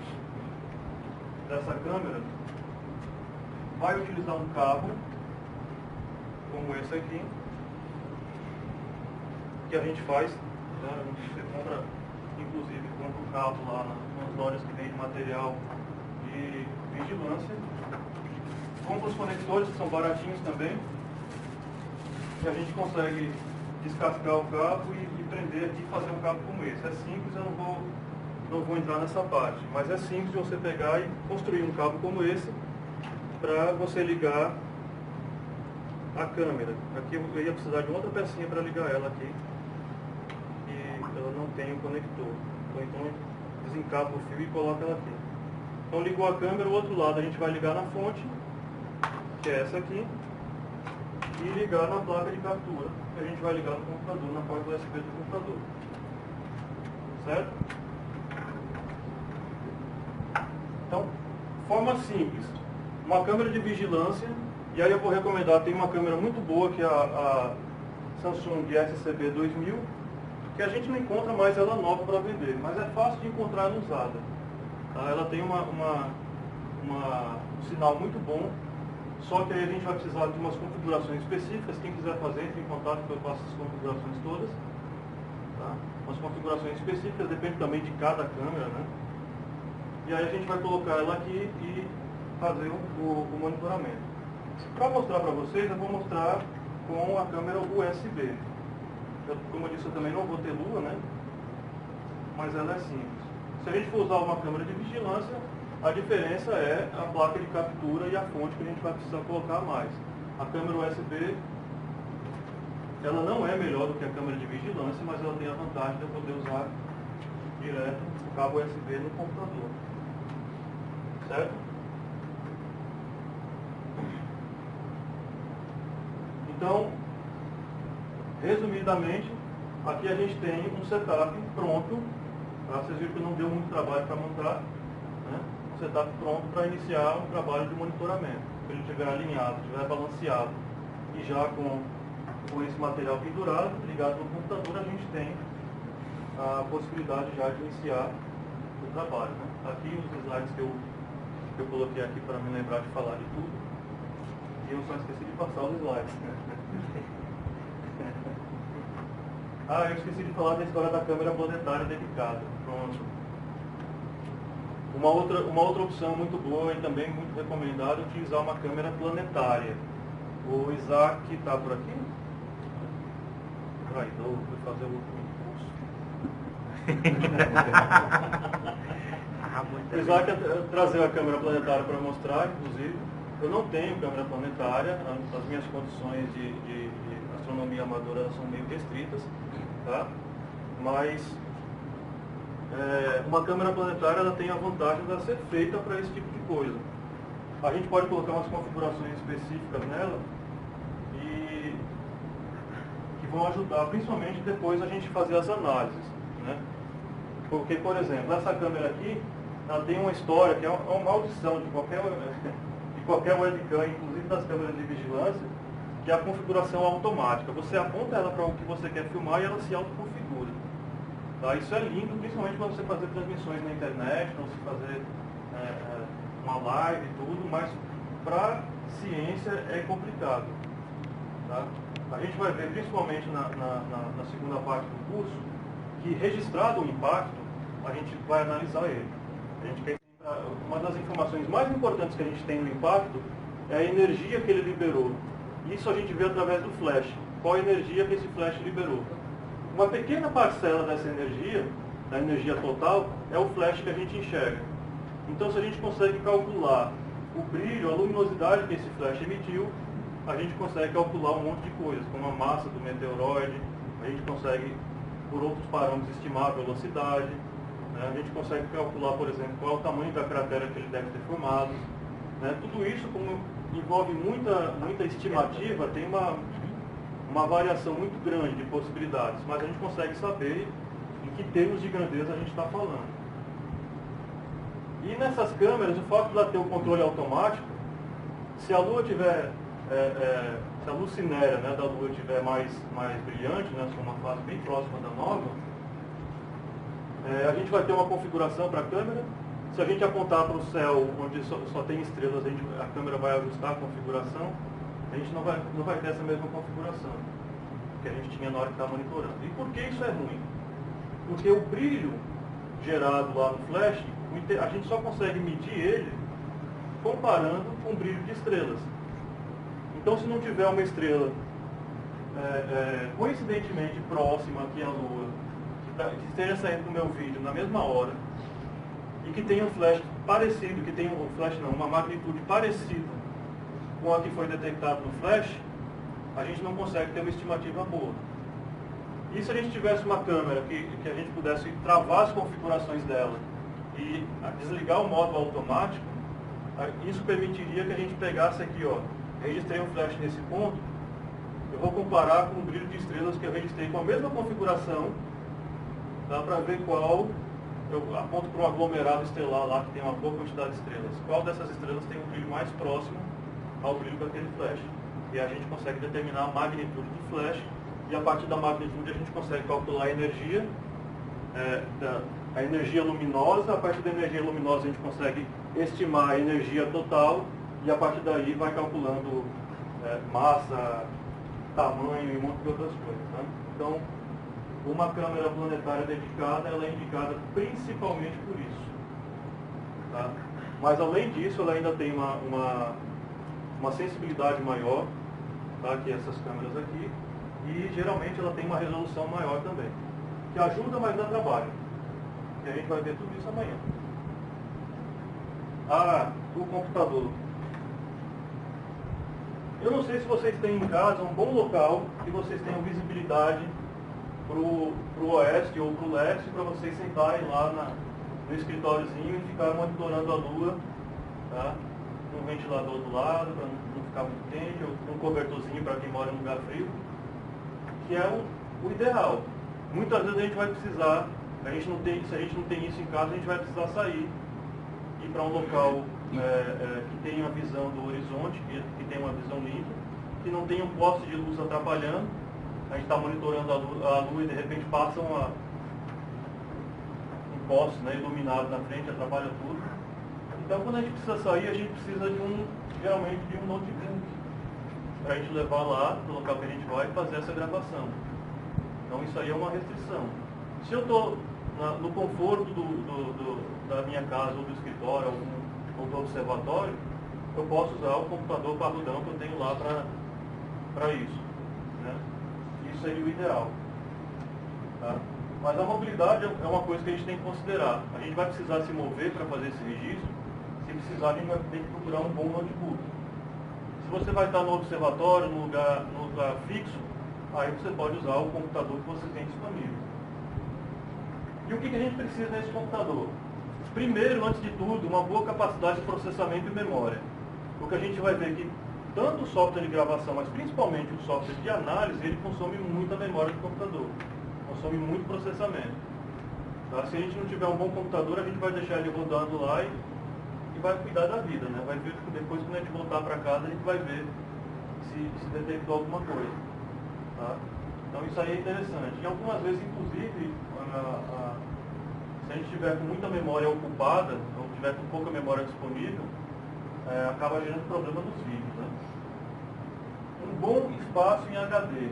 câmera, vai utilizar um cabo, como esse aqui, que a gente faz, né, você compra, inclusive, compra o cabo lá nas lojas que vende material de vigilância, compra os conectores que são baratinhos também, e a gente consegue descascar o cabo e prender aqui e fazer um cabo como esse. É simples, eu não vou entrar nessa parte, mas é simples de você pegar e construir um cabo como esse para você ligar a câmera. Aqui eu ia precisar de outra pecinha para ligar ela aqui e ela não tem um conector. Então desencapa o fio e coloca ela aqui. Então ligou a câmera, o outro lado a gente vai ligar na fonte, que é essa aqui, e ligar na placa de captura, que a gente vai ligar no computador, na porta USB do computador. Certo? Então, forma simples. Uma câmera de vigilância, e aí eu vou recomendar, tem uma câmera muito boa, que é a Samsung SCB 2000, que a gente não encontra mais ela nova para vender, mas é fácil de encontrar ela usada. Tá? Ela tem um sinal muito bom, só que aí a gente vai precisar de umas configurações específicas. Quem quiser fazer, entre em contato que eu faço essas configurações todas. Tá? Umas configurações específicas, depende também de cada câmera, né? E aí a gente vai colocar ela aqui e fazer o monitoramento. Para mostrar para vocês, eu vou mostrar com a câmera USB. Como eu disse, eu também não vou ter lua, né? Mas ela é simples. Se a gente for usar uma câmera de vigilância, a diferença é a placa de captura e a fonte que a gente vai precisar colocar mais. A câmera USB, ela não é melhor do que a câmera de vigilância, mas ela tem a vantagem de eu poder usar direto o cabo USB no computador. Certo? Então, resumidamente, aqui a gente tem um setup pronto. Tá? Vocês viram que não deu muito trabalho para montar, né? Um setup pronto para iniciar um trabalho de monitoramento. Se ele estiver alinhado, estiver balanceado e já com esse material pendurado, ligado no computador, a gente tem a possibilidade já de iniciar o trabalho. Né? Aqui os slides que eu coloquei aqui para me lembrar de falar de tudo, e eu só esqueci de passar os slides. Eu esqueci de falar da história da câmera planetária dedicada. Pronto. Uma outra opção muito boa e também muito recomendada é utilizar uma câmera planetária. O Isaac está por aqui? Traidor, foi fazer o último curso. O Isaac trazer a câmera planetária para mostrar, inclusive. Eu não tenho câmera planetária, as minhas condições de astronomia amadora são meio restritas, tá? Mas uma câmera planetária ela tem a vantagem de ser feita para esse tipo de coisa. A gente pode colocar umas configurações específicas nela e que vão ajudar, principalmente depois a gente fazer as análises, né? Porque, por exemplo, essa câmera aqui, ela tem uma história que é uma maldição de qualquer webcam, inclusive das câmeras de vigilância, que é a configuração automática. Você aponta ela para o que você quer filmar e ela se autoconfigura. Tá? Isso é lindo, principalmente quando você fazer transmissões na internet, ou se fazer uma live e tudo, mas para ciência é complicado. Tá? A gente vai ver, principalmente na segunda parte do curso, que registrado o impacto, a gente vai analisar ele. A gente quer, uma das informações mais importantes que a gente tem no impacto é a energia que ele liberou. Isso a gente vê através do flash. Qual a energia que esse flash liberou? Uma pequena parcela dessa energia, da energia total, é o flash que a gente enxerga. Então, se a gente consegue calcular o brilho, a luminosidade que esse flash emitiu, a gente consegue calcular um monte de coisas, como a massa do meteoroide, a gente consegue, por outros parâmetros, estimar a velocidade, né? A gente consegue calcular, por exemplo, qual é o tamanho da cratera que ele deve ter formado. Né? Tudo isso, como envolve muita estimativa, tem uma variação muito grande de possibilidades, mas a gente consegue saber em que termos de grandeza a gente está falando. E nessas câmeras, o fato de ela ter o controle automático, se a Lua tiver, se a luz cinérea, né, da Lua estiver mais brilhante, né, se for uma fase bem próxima da nova, a gente vai ter uma configuração para a câmera. Se a gente apontar para o céu onde só tem estrelas, a câmera vai ajustar a configuração. A gente não vai ter essa mesma configuração que a gente tinha na hora que estava monitorando. E por que isso é ruim? Porque o brilho gerado lá no flash, a gente só consegue medir ele comparando com o brilho de estrelas. Então, se não tiver uma estrela coincidentemente próxima aqui à Lua, que esteja saindo do meu vídeo na mesma hora, e que tenha um flash parecido, uma magnitude parecida com a que foi detectada no flash, a gente não consegue ter uma estimativa boa. E se a gente tivesse uma câmera que a gente pudesse travar as configurações dela e desligar o modo automático, isso permitiria que a gente pegasse aqui, ó, registrei um flash nesse ponto, eu vou comparar com o brilho de estrelas que eu registrei com a mesma configuração, dá para ver qual, eu aponto para um aglomerado estelar lá que tem uma boa quantidade de estrelas, qual dessas estrelas tem um brilho mais próximo ao brilho daquele flash. E a gente consegue determinar a magnitude do flash, e a partir da magnitude a gente consegue calcular a energia, a energia luminosa. A partir da energia luminosa a gente consegue estimar a energia total, e a partir daí vai calculando massa, tamanho e um monte de outras coisas. Né? Então, uma câmera planetária dedicada, ela é indicada principalmente por isso. Tá? Mas além disso, ela ainda tem uma sensibilidade maior, tá, que essas câmeras aqui, e geralmente ela tem uma resolução maior também, que ajuda, mas dá trabalho. E a gente vai ver tudo isso amanhã. O computador. Eu não sei se vocês têm em casa um bom local que vocês tenham visibilidade para o oeste ou para o leste, para vocês sentarem lá no escritóriozinho e ficar monitorando a Lua, tá? Um ventilador do lado, para não ficar muito quente, ou um cobertorzinho para quem mora em lugar frio, que é o ideal. Muitas vezes a gente vai precisar, se a gente não tem isso em casa, a gente vai precisar sair, ir para um local que tenha a visão do horizonte, que tenha uma visão limpa, que não tenha um poste de luz atrapalhando. A gente está monitorando a Lua e de repente passa um poste, né, iluminado na frente, atrapalha tudo. Então, quando a gente precisa sair, a gente precisa geralmente de um notebook para a gente levar lá no local que a gente vai fazer essa gravação. Então, isso aí é uma restrição. Se eu estou no conforto da minha casa ou do escritório ou do observatório, eu posso usar o computador parrudão que eu tenho lá para isso. Né? Isso seria o ideal. Tá? Mas a mobilidade é uma coisa que a gente tem que considerar. A gente vai precisar se mover para fazer esse registro. Se precisar, a gente vai ter que procurar um bom notebook. Se você vai estar no observatório, no lugar fixo, aí você pode usar o computador que você tem disponível. E o que a gente precisa nesse computador? Primeiro, antes de tudo, uma boa capacidade de processamento e memória. Porque a gente vai ver que tanto o software de gravação, mas principalmente o software de análise, ele consome muita memória do computador. Consome muito processamento. Tá? Se a gente não tiver um bom computador, a gente vai deixar ele rodando lá e vai cuidar da vida, né? Vai ver que depois, quando a gente voltar para casa, a gente vai ver se detectou alguma coisa. Tá? Então isso aí é interessante. E algumas vezes, inclusive, se a gente tiver com muita memória ocupada, ou tiver com pouca memória disponível, acaba gerando problema nos vídeos. Né? Um bom espaço em HD.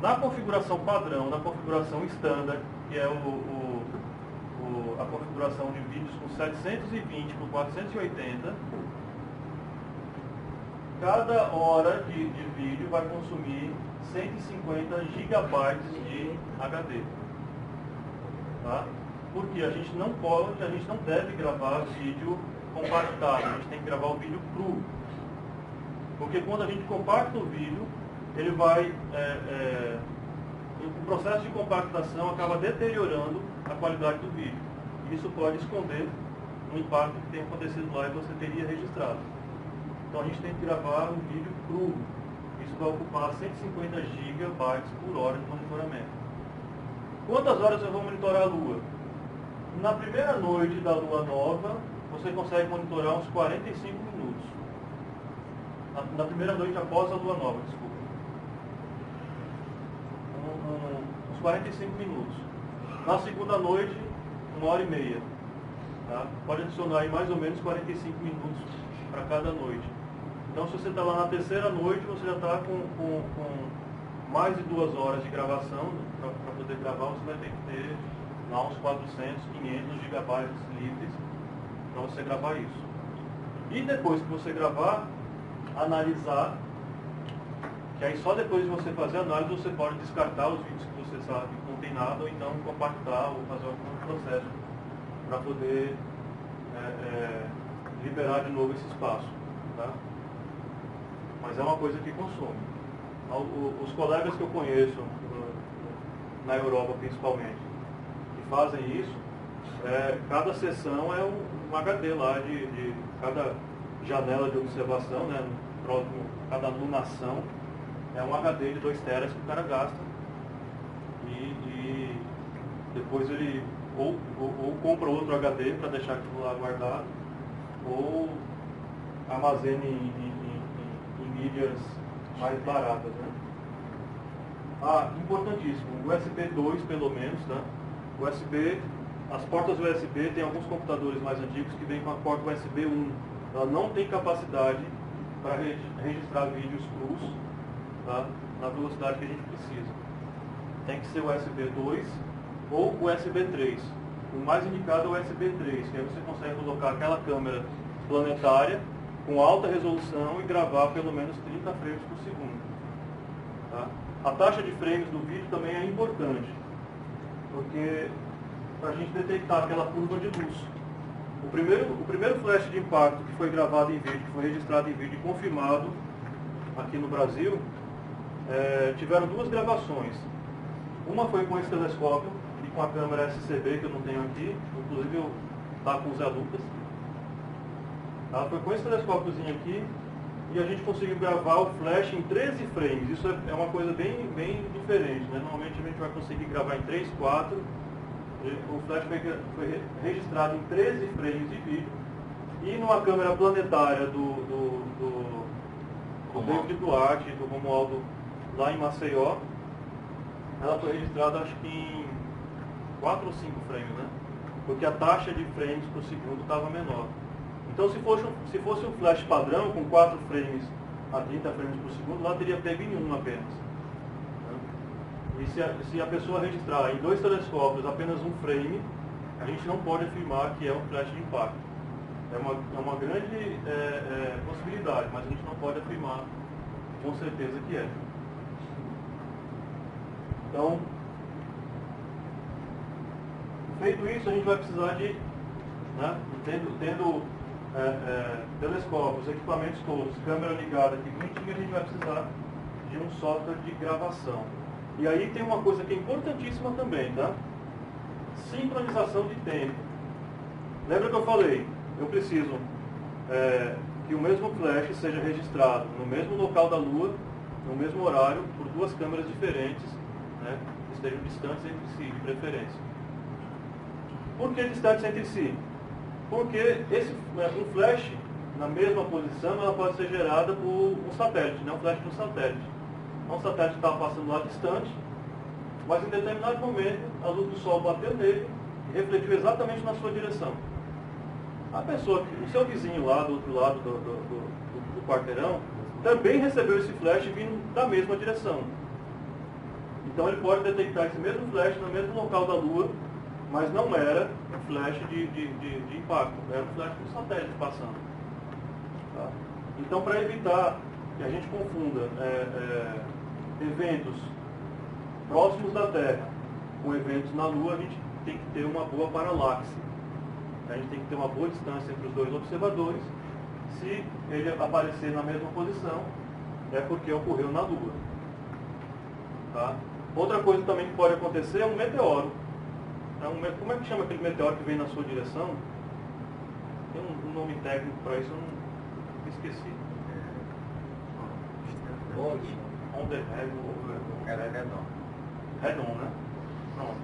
Na configuração padrão, na configuração standard, que é a configuração de vídeos com 720 por 480, cada hora de vídeo vai consumir 150 gigabytes de HD. Tá? Porque a gente não deve gravar vídeo compactado, a gente tem que gravar o vídeo cru. Porque quando a gente compacta o vídeo, ele vai, o processo de compactação acaba deteriorando a qualidade do vídeo. Isso pode esconder um impacto que tem acontecido lá e você teria registrado. Então a gente tem que gravar um vídeo cru. Isso vai ocupar 150 GB por hora de monitoramento. Quantas horas eu vou monitorar a Lua? Na primeira noite da Lua nova, você consegue monitorar uns 45 minutos. Na primeira noite após a Lua nova, desculpa. Uns 45 minutos. Na segunda noite, 1h30. Tá? Pode adicionar aí mais ou menos 45 minutos para cada noite. Então, se você está lá na terceira noite, você já está com mais de 2 horas de gravação. Para poder gravar, você vai ter que ter lá uns 400, 500 gigabytes livres para você gravar isso. E depois que você gravar, analisar, que aí só depois de você fazer a análise você pode descartar os vídeos que você sabe que não tem nada, ou então compactar ou fazer algum processo para poder liberar de novo esse espaço. Tá? Mas é uma coisa que consome. Os colegas que eu conheço, na Europa principalmente, que fazem isso, cada sessão é um HD lá de cada janela de observação, né, próximo, cada lunação é um HD de 2 teras que o cara gasta e depois ele ou compra outro HD para deixar aquilo lá guardado ou armazena em mídias mais baratas, né? Importantíssimo, USB 2 pelo menos, tá? USB, as portas USB, tem alguns computadores mais antigos que vêm com a porta USB 1. Ela não tem capacidade para registrar vídeos crus, tá? Na velocidade que a gente precisa. Tem que ser USB 2 ou USB 3. O mais indicado é o USB 3, que aí você consegue colocar aquela câmera planetária com alta resolução e gravar pelo menos 30 frames por segundo. Tá? A taxa de frames do vídeo também é importante, porque para a gente detectar aquela curva de luz. O primeiro flash de impacto que foi gravado em vídeo, que foi registrado em vídeo e confirmado aqui no Brasil, tiveram 2 gravações. Uma foi com esse telescópio e com a câmera SCB, que eu não tenho aqui, inclusive eu estava com o Zé Lucas. Tá? Foi com esse telescópiozinho aqui e a gente conseguiu gravar o flash em 13 frames. Isso é uma coisa bem diferente, né? Normalmente a gente vai conseguir gravar em 3, 4. O flash foi registrado em 13 frames de vídeo e numa câmera planetária do David Duarte, do Romualdo, lá em Maceió, ela foi registrada acho que em 4 ou 5 frames, né? Porque a taxa de frames por segundo estava menor. Então se fosse um flash padrão com 4 frames a 30 frames por segundo, lá teria pego em 1 apenas. E se a pessoa registrar em 2 telescópios apenas um frame, a gente não pode afirmar que é um flash de impacto. É uma grande possibilidade, mas a gente não pode afirmar com certeza que é. Então, feito isso, a gente vai precisar de, né, tendo telescópios, equipamentos todos, câmera ligada aqui bonitinho, a gente vai precisar de um software de gravação. E aí tem uma coisa que é importantíssima também, tá? Sincronização de tempo. Lembra que eu falei? Eu preciso que o mesmo flash seja registrado no mesmo local da Lua, no mesmo horário, por 2 câmeras diferentes, né, que estejam distantes entre si, de preferência. Por que distantes entre si? Porque um flash, na mesma posição, ela pode ser gerada por um satélite, né, um flash de um satélite. Um satélite estava passando lá distante, mas em determinado momento a luz do Sol bateu nele e refletiu exatamente na sua direção. A pessoa, o seu vizinho lá do outro lado do quarteirão, também recebeu esse flash vindo da mesma direção. Então ele pode detectar esse mesmo flash no mesmo local da Lua, mas não era um flash de impacto, era um flash de satélite passando. Tá? Então, para evitar que a gente confunda eventos próximos da Terra com eventos na Lua, a gente tem que ter uma boa paralaxe. A gente tem que ter uma boa distância entre os dois observadores. Se ele aparecer na mesma posição, é porque ocorreu na Lua. Tá? Outra coisa também que pode acontecer é um meteoro. Como é que chama aquele meteoro que vem na sua direção? Tem um nome técnico para isso, eu não esqueci. On the Head-on, né? Pronto.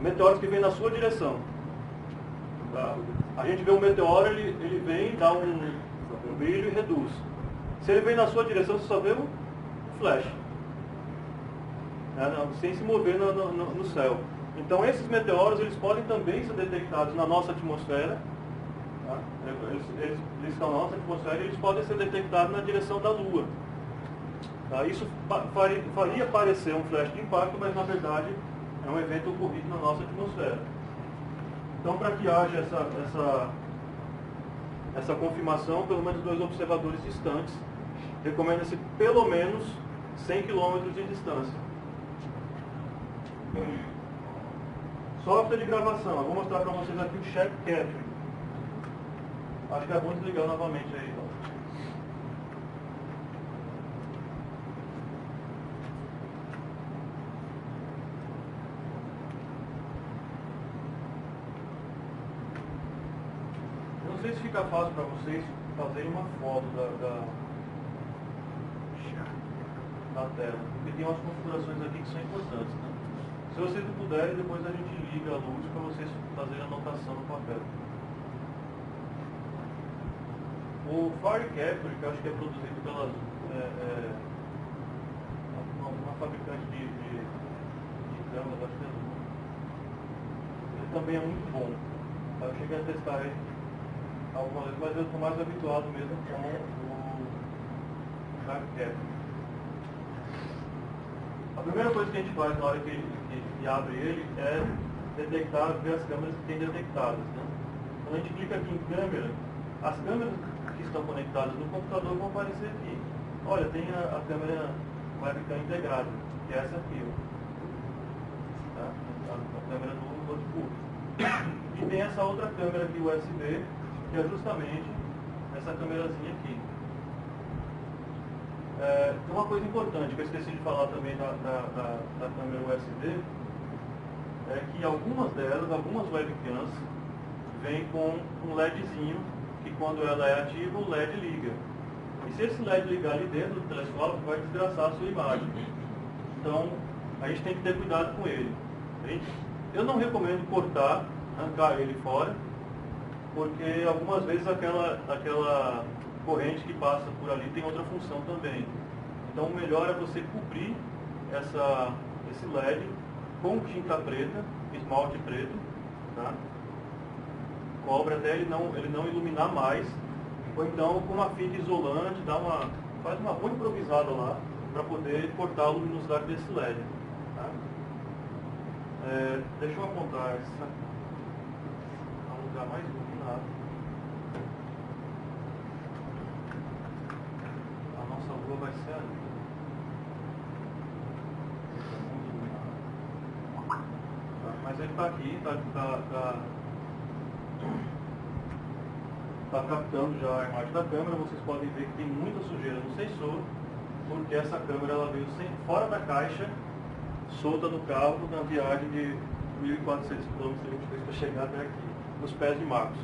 Meteoros que vêm na sua direção. Tá? A gente vê um meteoro, ele vem, dá um brilho e reduz. Se ele vem na sua direção, você só vê um flash. Sem se mover no céu. Então esses meteoros eles podem também ser detectados na nossa atmosfera. Tá? Eles estão na nossa atmosfera e eles podem ser detectados na direção da Lua. Tá? Isso faria parecer um flash de impacto, mas na verdade é um evento ocorrido na nossa atmosfera. Então, para que haja essa confirmação, pelo menos 2 observadores distantes, recomenda-se pelo menos 100 km de distância. Software de gravação. Eu vou mostrar para vocês aqui o Sharp Capture. Acho que é bom desligar novamente aí. Então. Não sei se fica fácil para vocês fazerem uma foto da tela, porque tem umas configurações aqui que são importantes. Né? Se vocês não puderem, depois a gente liga a luz para vocês fazerem a anotação no papel. O Firecapture, que eu acho que é produzido pela uma fabricante de câmeras, acho que é Luma, ele também é muito bom. Eu cheguei a testar ele algumas vezes, mas eu estou mais habituado mesmo com o Firecapture. A primeira coisa que a gente faz na hora que abre ele é detectar, ver as câmeras que tem detectadas. Né? Quando a gente clica aqui em câmera, as câmeras que estão conectadas no computador vão aparecer aqui. Olha, tem a câmera webcam integrada, que é essa aqui. Tá? A câmera do notebook. E tem essa outra câmera aqui USB, que é justamente essa câmerazinha aqui. Tem uma coisa importante que eu esqueci de falar também da câmera USB, é que algumas webcams vêm com um LEDzinho, que quando ela é ativa, o LED liga. E se esse LED ligar ali dentro do telescópio, vai desgraçar a sua imagem. Então, a gente tem que ter cuidado com ele. Eu não recomendo cortar, arrancar ele fora, porque algumas vezes aquela corrente que passa por ali tem outra função também. Então o melhor é você cobrir esse LED com tinta preta, esmalte preto, tá? Cobre até ele não iluminar mais, ou então com uma fita isolante, faz uma boa improvisada lá, para poder cortar a luminosidade desse LED. Tá? Deixa eu apontar essa a um lugar mais iluminado. A nossa lua vai ser ali. Mas ele está aqui, está captando já a imagem da câmera. Vocês podem ver que tem muita sujeira no sensor, porque essa câmera ela veio fora da caixa, solta no carro, na viagem de 1.400 km para chegar até aqui, nos pés de Marcos.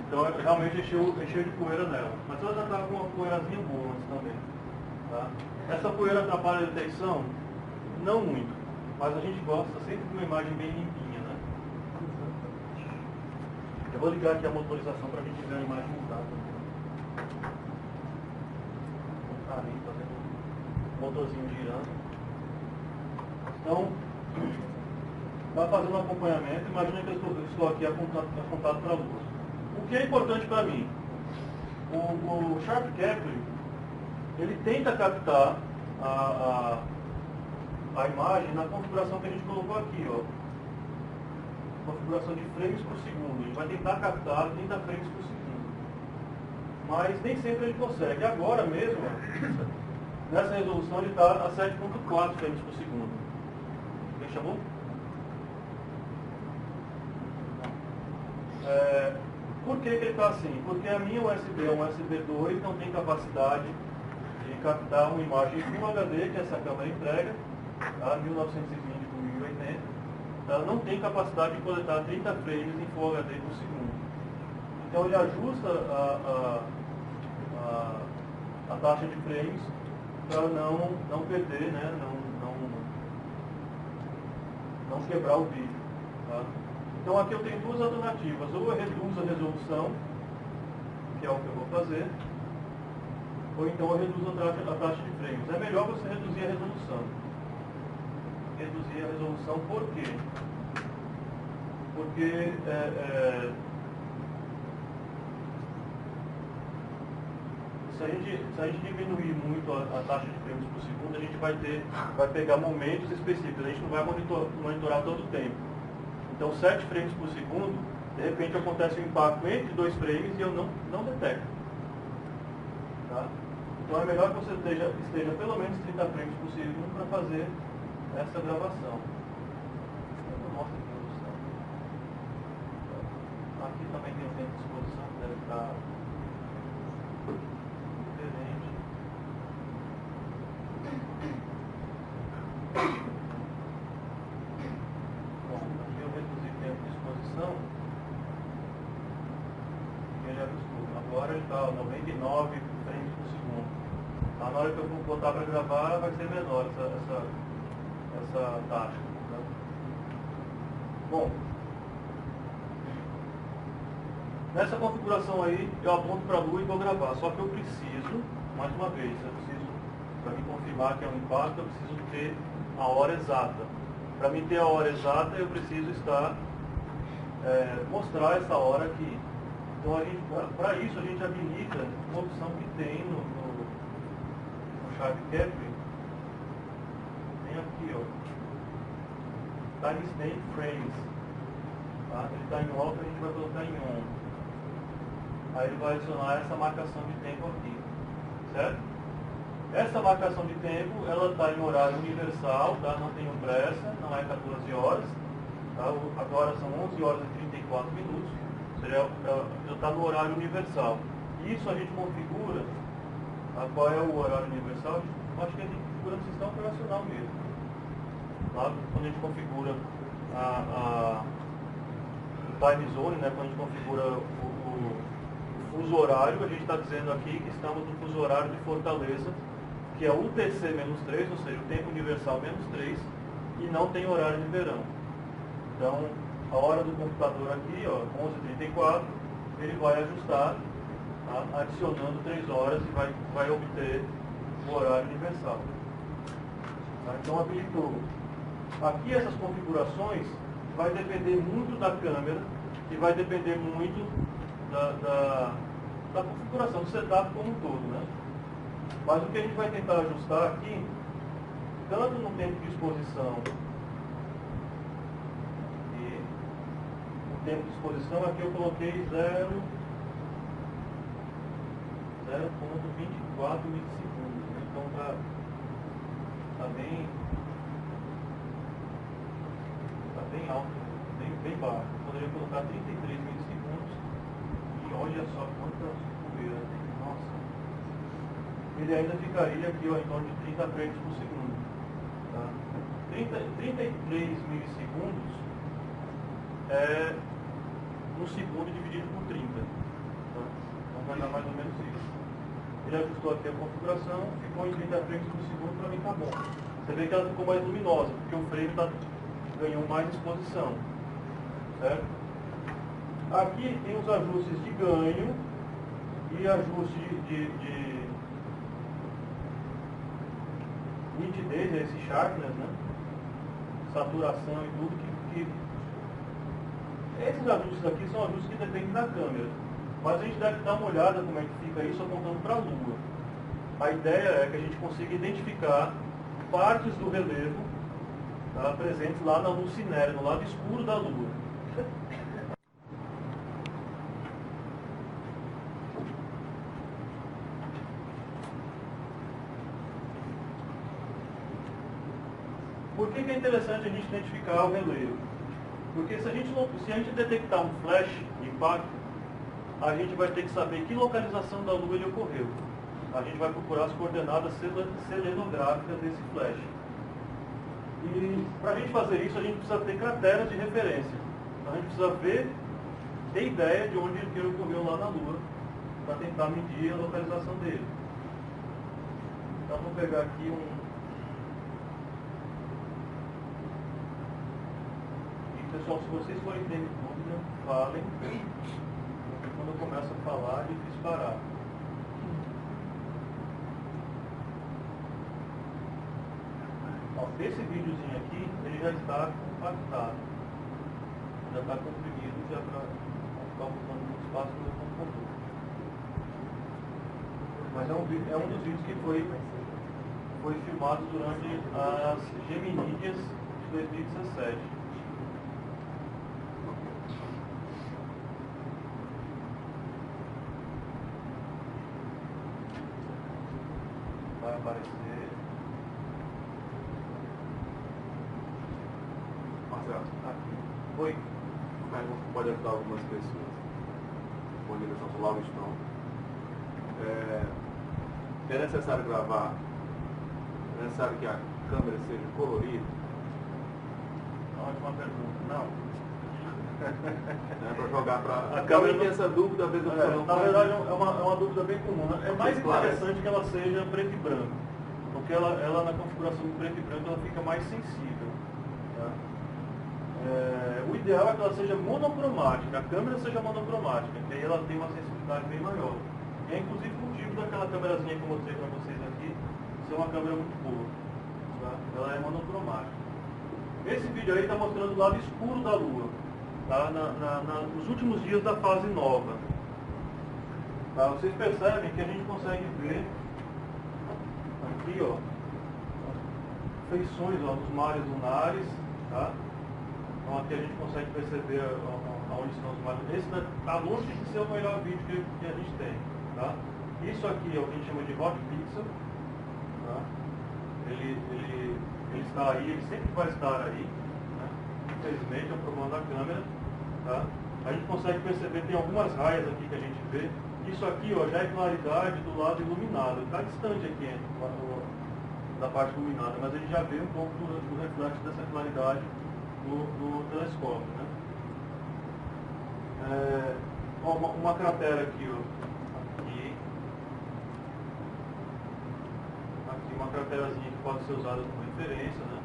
Então realmente encheu de poeira nela. Mas ela já estava com uma poeirazinha boa antes também. Tá? Essa poeira atrapalha a detecção? Não muito, mas a gente gosta sempre de uma imagem bem limpinha, né? Eu vou ligar aqui a motorização para a gente ver a imagem mudada. Tá ali, fazendo o motorzinho girando. Então, vai fazendo um acompanhamento. Imagina que eu estou aqui apontado para a luz. O que é importante para mim? O Sharp Capture, ele tenta captar a imagem na configuração que a gente colocou aqui, ó. Configuração de frames por segundo. A gente vai tentar captar 30 frames por segundo. Mas nem sempre ele consegue. Agora mesmo, nessa resolução ele está a 7.4 frames por segundo. Quem chamou? Por que ele está assim? Porque a minha USB é um USB 2, não tem capacidade de captar uma imagem Full HD, que essa câmera entrega, tá? 1920 por 1080. Ela não tem capacidade de coletar 30 frames em Full HD por segundo. Então ele ajusta a taxa de frames para não perder, né? não quebrar o vídeo. Tá? Então aqui eu tenho duas alternativas. Ou eu reduzo a resolução, que é o que eu vou fazer, ou então eu reduzo a taxa de frames. É melhor você reduzir a resolução. Reduzir a resolução por quê? Porque se a gente diminuir muito a taxa de frames por segundo, a gente vai pegar momentos específicos, a gente não vai monitorar todo o tempo. Então 7 frames por segundo, de repente acontece um impacto entre 2 frames e eu não detecto. Tá? Então é melhor que você esteja pelo menos 30 frames por segundo para fazer essa gravação. Eu não mostro aqui a resolução. Aqui também tem o tempo de exposição que deve estar diferente. Bom, aqui eu reduzi o tempo de exposição e ele ajustou. Agora ele está 99 frames por segundo. Tá? Na hora que eu vou botar para gravar vai ser menor essa taxa. Tá? Bom, nessa configuração aí eu aponto para a lua e vou gravar. Só que eu preciso, mais uma vez, para me confirmar que é um impacto, eu preciso ter a hora exata. Para mim ter a hora exata, eu preciso mostrar essa hora aqui. Então, para isso, a gente habilita uma opção que tem no Sharp Capture. Tem aqui, ó. Timestamp Frames. Tá? Ele está em off, a gente vai colocar em on. Aí ele vai adicionar essa marcação de tempo aqui. Certo? Essa marcação de tempo, ela está em horário universal, tá? Não tenho pressa, não é 14 horas. Tá? Agora são 11 horas e 34 minutos. Seria, já está no horário universal. Isso a gente configura. Tá? Qual é o horário universal? Acho que a gente configura no sistema operacional mesmo. Tá? Quando a gente configura o time zone, né? Quando a gente configura o fuso horário, a gente está dizendo aqui que estamos no fuso horário de Fortaleza, que é UTC-3, ou seja, o tempo universal -3, e não tem horário de verão. Então, a hora do computador aqui, ó, 11h34, ele vai ajustar, tá? Adicionando 3 horas e vai obter o horário universal. Tá? Então, habilitou. Aqui essas configurações vai depender muito da câmera e vai depender muito da configuração do setup como um todo, né? Mas o que a gente vai tentar ajustar aqui, tanto no tempo de exposição e no tempo de exposição, aqui eu coloquei 0,24 milissegundos. Né? Então tá bem alto, bem baixo. Eu poderia colocar 33 milissegundos e olha só quantas poeiras tem. Nossa! Ele ainda ficaria aqui, ó, em torno de 30 frames por segundo. Tá? 33 milissegundos é um segundo dividido por 30. Tá? Então vai dar mais ou menos isso. Ele ajustou aqui a configuração, ficou em 30 frames por segundo, para mim tá bom. Você vê que ela ficou mais luminosa, porque o frame ganhou mais exposição. Certo? Aqui tem os ajustes de ganho e ajuste de nitidez, esse sharpness, né? Saturação e tudo que esses ajustes aqui são ajustes que dependem da câmera. Mas a gente deve dar uma olhada como é que fica isso apontando para a lua. a ideia é que a gente consiga identificar partes do relevo, tá, presentes lá na luz cinérea, no lado escuro da Lua. Por que é interessante a gente identificar o relevo? Porque se a gente detectar um flash de impacto, a gente vai ter que saber que localização da Lua ele ocorreu. A gente vai procurar as coordenadas selenográficas desse flash. E para a gente fazer isso, a gente precisa ter crateras de referência. A gente precisa ter ideia de onde ele ocorreu lá na Lua, para tentar medir a localização dele. Então, vou pegar aqui Pessoal, se vocês forem tendo dúvida, falem. Porque quando eu começo a falar, é difícil parar. Ó, esse videozinho aqui, ele já está compactado. Já está comprimido, já para não ficar ocupando muito espaço no meu computador. Mas é um dos vídeos que foi filmado durante as Geminídeas de 2017. Vai aparecer. Marcelo, Aqui. Oi. mas pode ajudar algumas pessoas com direção solar ou não. É necessário gravar, é necessário que a câmera seja colorida? Ótima pergunta. Não. É para jogar para... A câmera tem essa dúvida, às vezes eu falo, na verdade é uma dúvida bem comum. É mais Claro. interessante que ela seja preto e branco, porque ela na configuração do preto e branco ela fica mais sensível. Tá? O ideal é que ela seja monocromática, a câmera seja monocromática, que aí ela tem uma sensibilidade bem maior. E é inclusive o motivo daquela câmerazinha que eu mostrei para vocês aqui ser uma câmera muito boa. Tá? Ela é monocromática. Esse vídeo aí está mostrando o lado escuro da Lua. Tá? Nos últimos dias da fase nova. Tá? Vocês percebem que a gente consegue ver aqui, ó, feições ó, dos mares lunares. Tá? Então aqui a gente consegue perceber aonde estão os mares. Esse está longe de ser o melhor vídeo que a gente tem. Tá? Isso aqui é o que a gente chama de hot pixel. Tá? Ele está aí, ele sempre vai estar aí. Infelizmente é um problema da câmera. Tá? A gente consegue perceber, tem algumas raias aqui que a gente vê. Isso aqui ó, já é claridade do lado iluminado. Está distante aqui da parte iluminada, mas a gente já vê um pouco do reflexo dessa claridade no telescópio. Né? Uma cratera aqui, ó. Aqui uma craterazinha que pode ser usada como referência. Né?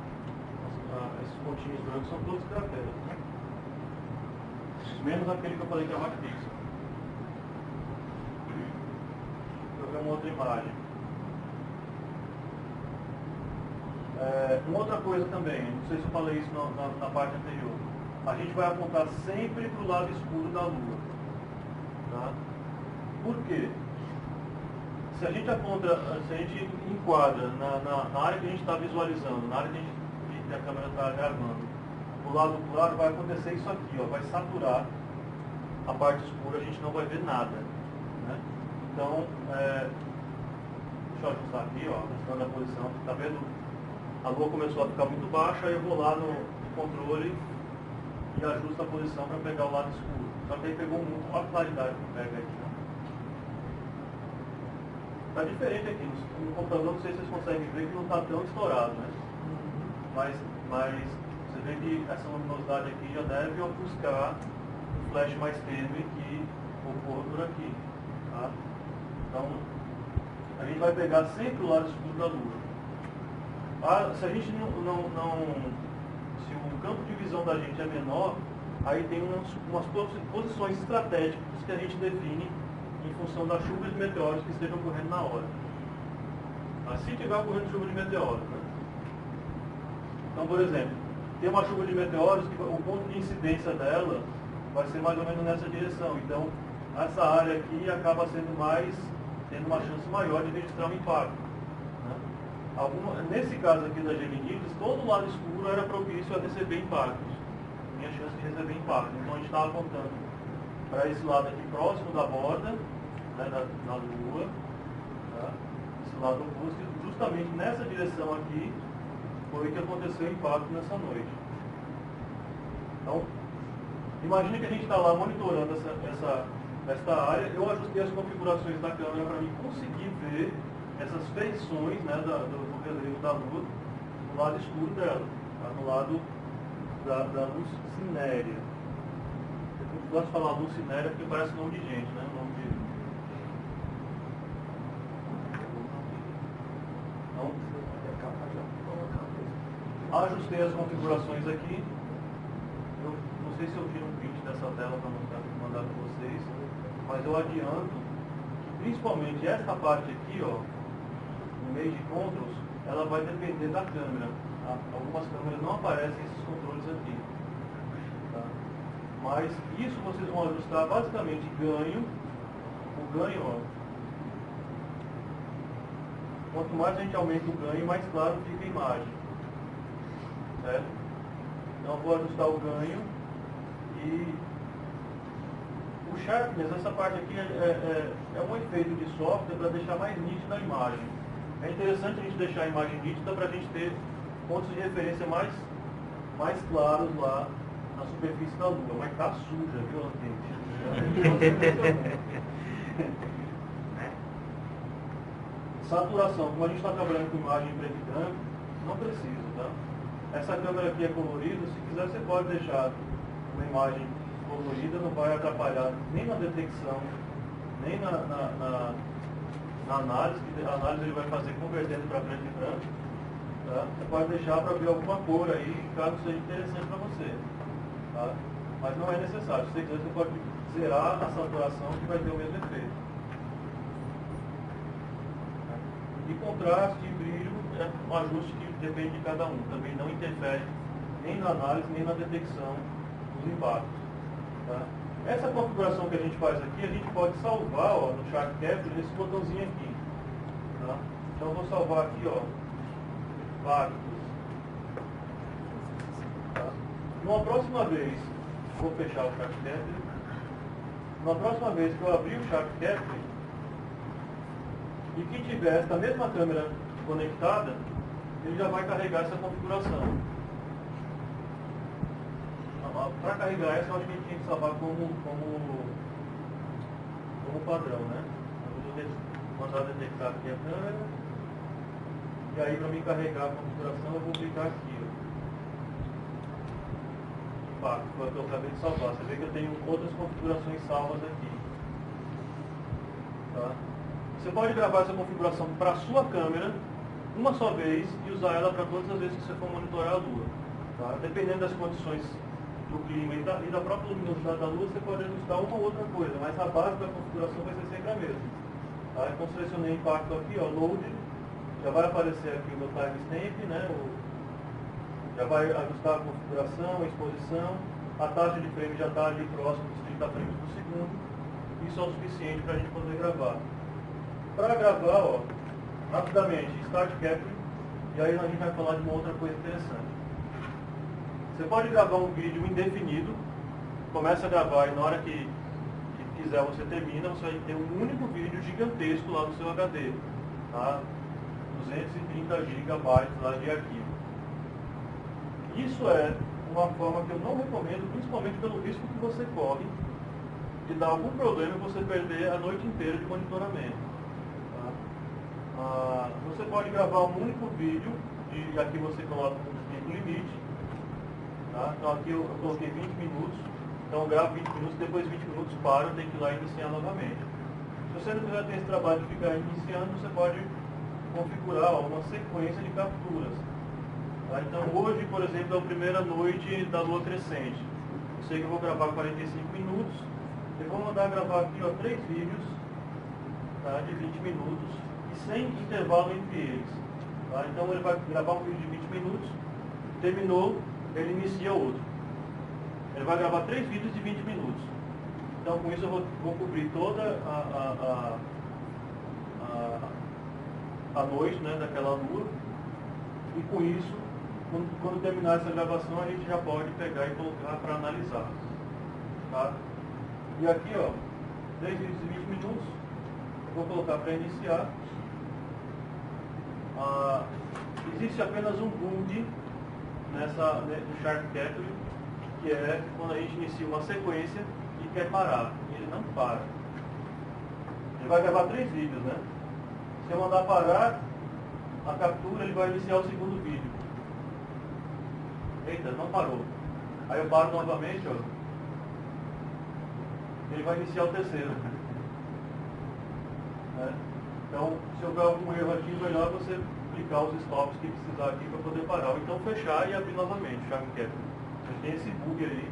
Esses pontinhos brancos são todos crateras, né? Menos aquele que eu falei que é hot pixel. Deixa eu ver uma outra imagem. Uma outra coisa também, não sei se eu falei isso na parte anterior. A gente vai apontar sempre para o lado escuro da Lua. Tá? Por quê? Se a gente enquadra na área que a gente está visualizando, na área que a câmera está gravando, o lado claro vai acontecer isso aqui, ó, vai saturar a parte escura, a gente não vai ver nada. Né? Então, deixa eu ajustar aqui, ó, ajustando a posição, tá vendo? A Lua começou a ficar muito baixa, aí eu vou lá no controle e ajusto a posição para pegar o lado escuro. Só que aí pegou muito, olha a claridade que pega aqui. Né? Tá diferente aqui, no computador não sei se vocês conseguem ver que não está tão estourado, né? Mas você vê que essa luminosidade aqui já deve ofuscar o flash mais tênue que ocorre por aqui. Tá? Então, a gente vai pegar sempre o lado escuro da Lua. Se a gente se o campo de visão da gente é menor, aí tem umas posições estratégicas que a gente define em função das chuvas de meteoros que estejam ocorrendo na hora. Mas se estiver ocorrendo chuva de meteoros, né? Então, por exemplo, tem uma chuva de meteoros que o ponto de incidência dela vai ser mais ou menos nessa direção. Então, essa área aqui acaba sendo mais tendo uma chance maior de registrar um impacto. Né? Nesse caso aqui da geminites, todo lado escuro era propício a receber impactos. Tinha chance de receber impacto. Então a gente estava apontando para esse lado aqui próximo da borda, né, da Lua, tá? Esse lado oposto, justamente nessa direção aqui foi que aconteceu o impacto nessa noite. Então, imagine que a gente está lá monitorando essa área, eu ajustei as configurações da câmera para mim conseguir ver essas feições, né, do relevo da Lua no lado escuro dela, tá? No lado da luz cinérea. Eu gosto de falar luz cinérea porque parece nome de gente, né? Nome de... Então, ajustei as configurações aqui. Eu não sei se eu tiro um print dessa tela para mandar para vocês, mas eu adianto que principalmente essa parte aqui, ó, no meio de controls, ela vai depender da câmera. Tá? Algumas câmeras não aparecem esses controles aqui. Tá? Mas isso vocês vão ajustar basicamente ganho. O ganho, ó, quanto mais a gente aumenta o ganho, mais claro fica a imagem. Certo? Então eu vou ajustar o ganho e o sharpness, essa parte aqui é um efeito de software para deixar mais nítida a imagem. É interessante a gente deixar a imagem nítida para a gente ter pontos de referência mais claros lá na superfície da Lua. Mas está suja, viu, ambiente? Saturação, como a gente está trabalhando com imagem em preto e branco, não precisa, tá? Essa câmera aqui é colorida, se quiser você pode deixar uma imagem colorida, não vai atrapalhar nem na detecção, nem na análise, que a análise ele vai fazer convertendo para preto e branco. Tá? Você pode deixar para ver alguma cor aí, caso seja interessante para você. Tá? Mas não é necessário, se você quiser você pode zerar a saturação que vai ter o mesmo efeito. E contraste e brilho é um ajuste que depende de cada um. Também não interfere nem na análise, nem na detecção dos impactos. Tá? Essa configuração que a gente faz aqui, a gente pode salvar, ó, no Sharp Capture nesse botãozinho aqui. Tá? Então eu vou salvar aqui, ó, impactos. Tá? Numa próxima vez, vou fechar o Sharp Capture. Na próxima vez que eu abrir o Sharp Capture, e que tiver esta mesma câmera conectada, ele já vai carregar essa configuração. Para carregar essa, eu acho que a gente tem que salvar como padrão, né? Eu vou mandar detectar aqui a câmera, e aí para mim carregar a configuração eu vou clicar aqui. Ó. Foi o que eu acabei de salvar. Você vê que eu tenho outras configurações salvas aqui. Tá? Você pode gravar essa configuração para a sua câmera uma só vez e usar ela para todas as vezes que você for monitorar a Lua. Tá? Dependendo das condições do clima e da própria luminosidade da Lua, você pode ajustar uma ou outra coisa, mas a base da configuração vai ser sempre a mesma. Tá? Então selecionei impacto aqui, ó, load, já vai aparecer aqui o meu timestamp, né? Já vai ajustar a configuração, a exposição, a taxa de frame já está ali próximo dos 30 frames por segundo. Isso é o suficiente para a gente poder gravar. Para gravar, ó, rapidamente, Start Capture, e aí a gente vai falar de uma outra coisa interessante. Você pode gravar um vídeo indefinido, começa a gravar e na hora que quiser você termina, você vai ter um único vídeo gigantesco lá no seu HD. Tá? 230 GB lá de arquivo. Isso é uma forma que eu não recomendo, principalmente pelo risco que você corre de dar algum problema e você perder a noite inteira de monitoramento. Você pode gravar um único vídeo e aqui você coloca um tempo limite. Tá? Então aqui eu coloquei 20 minutos, então eu gravo 20 minutos, depois de 20 minutos paro, eu tenho que ir lá e iniciar novamente. Se você não quiser ter esse trabalho de ficar iniciando, você pode configurar uma sequência de capturas. Tá? Então hoje, por exemplo, é a primeira noite da lua crescente. Eu sei que eu vou gravar 45 minutos, eu vou mandar gravar aqui 3 vídeos, tá, de 20 minutos, sem intervalo entre eles. Tá? Então ele vai gravar um vídeo de 20 minutos, terminou, ele inicia outro. Ele vai gravar 3 vídeos de 20 minutos. Então com isso eu vou cobrir toda a noite, né, daquela lua, e com isso, quando terminar essa gravação, a gente já pode pegar e colocar para analisar. Tá? E aqui, ó, 3 vídeos de 20 minutos, eu vou colocar para iniciar. Existe apenas um bug no Sharp Capture, que é quando a gente inicia uma sequência e quer parar. E ele não para. Ele vai gravar 3 vídeos, né? Se eu mandar parar a captura, ele vai iniciar o segundo vídeo. Eita, não parou. Aí eu paro novamente, ó. Ele vai iniciar o terceiro. Né? Então, se houver algum erro aqui, é melhor você clicar os stops que precisar aqui para poder parar. Ou então fechar e abrir novamente o Sharp Capture. Tem esse bug aí.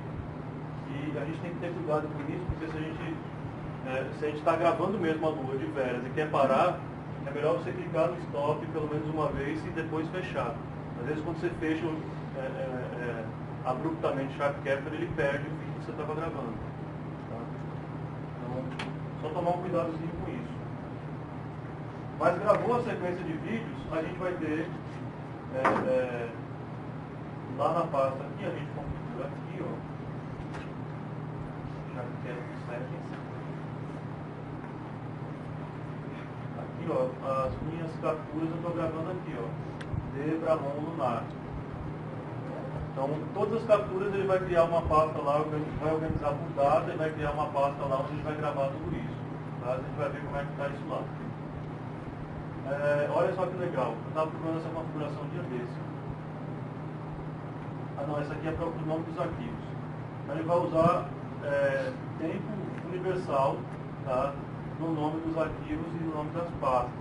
E a gente tem que ter cuidado com isso, porque se a gente está gravando mesmo a lua de veras e quer parar, é melhor você clicar no stop pelo menos uma vez e depois fechar. Às vezes quando você fecha abruptamente o Sharp Capture, ele perde o vídeo que você estava gravando. Tá? Então, só tomar um cuidadozinho com isso. Mas gravou a sequência de vídeos, a gente vai ter lá na pasta aqui, a gente configura aqui, ó. Sharp Capture Settings. Aqui, ó, as minhas capturas eu estou gravando aqui, ó, de Bramon Lunar. Então, todas as capturas ele vai criar uma pasta lá, vai organizar por data e vai criar uma pasta lá onde ele vai gravar tudo isso. Tá? A gente vai ver como é que está isso lá. Olha só que legal, eu estava procurando essa configuração um dia desse. Não, essa aqui é para o nome dos arquivos. Ele vai usar tempo universal, tá? No nome dos arquivos e no nome das pastas.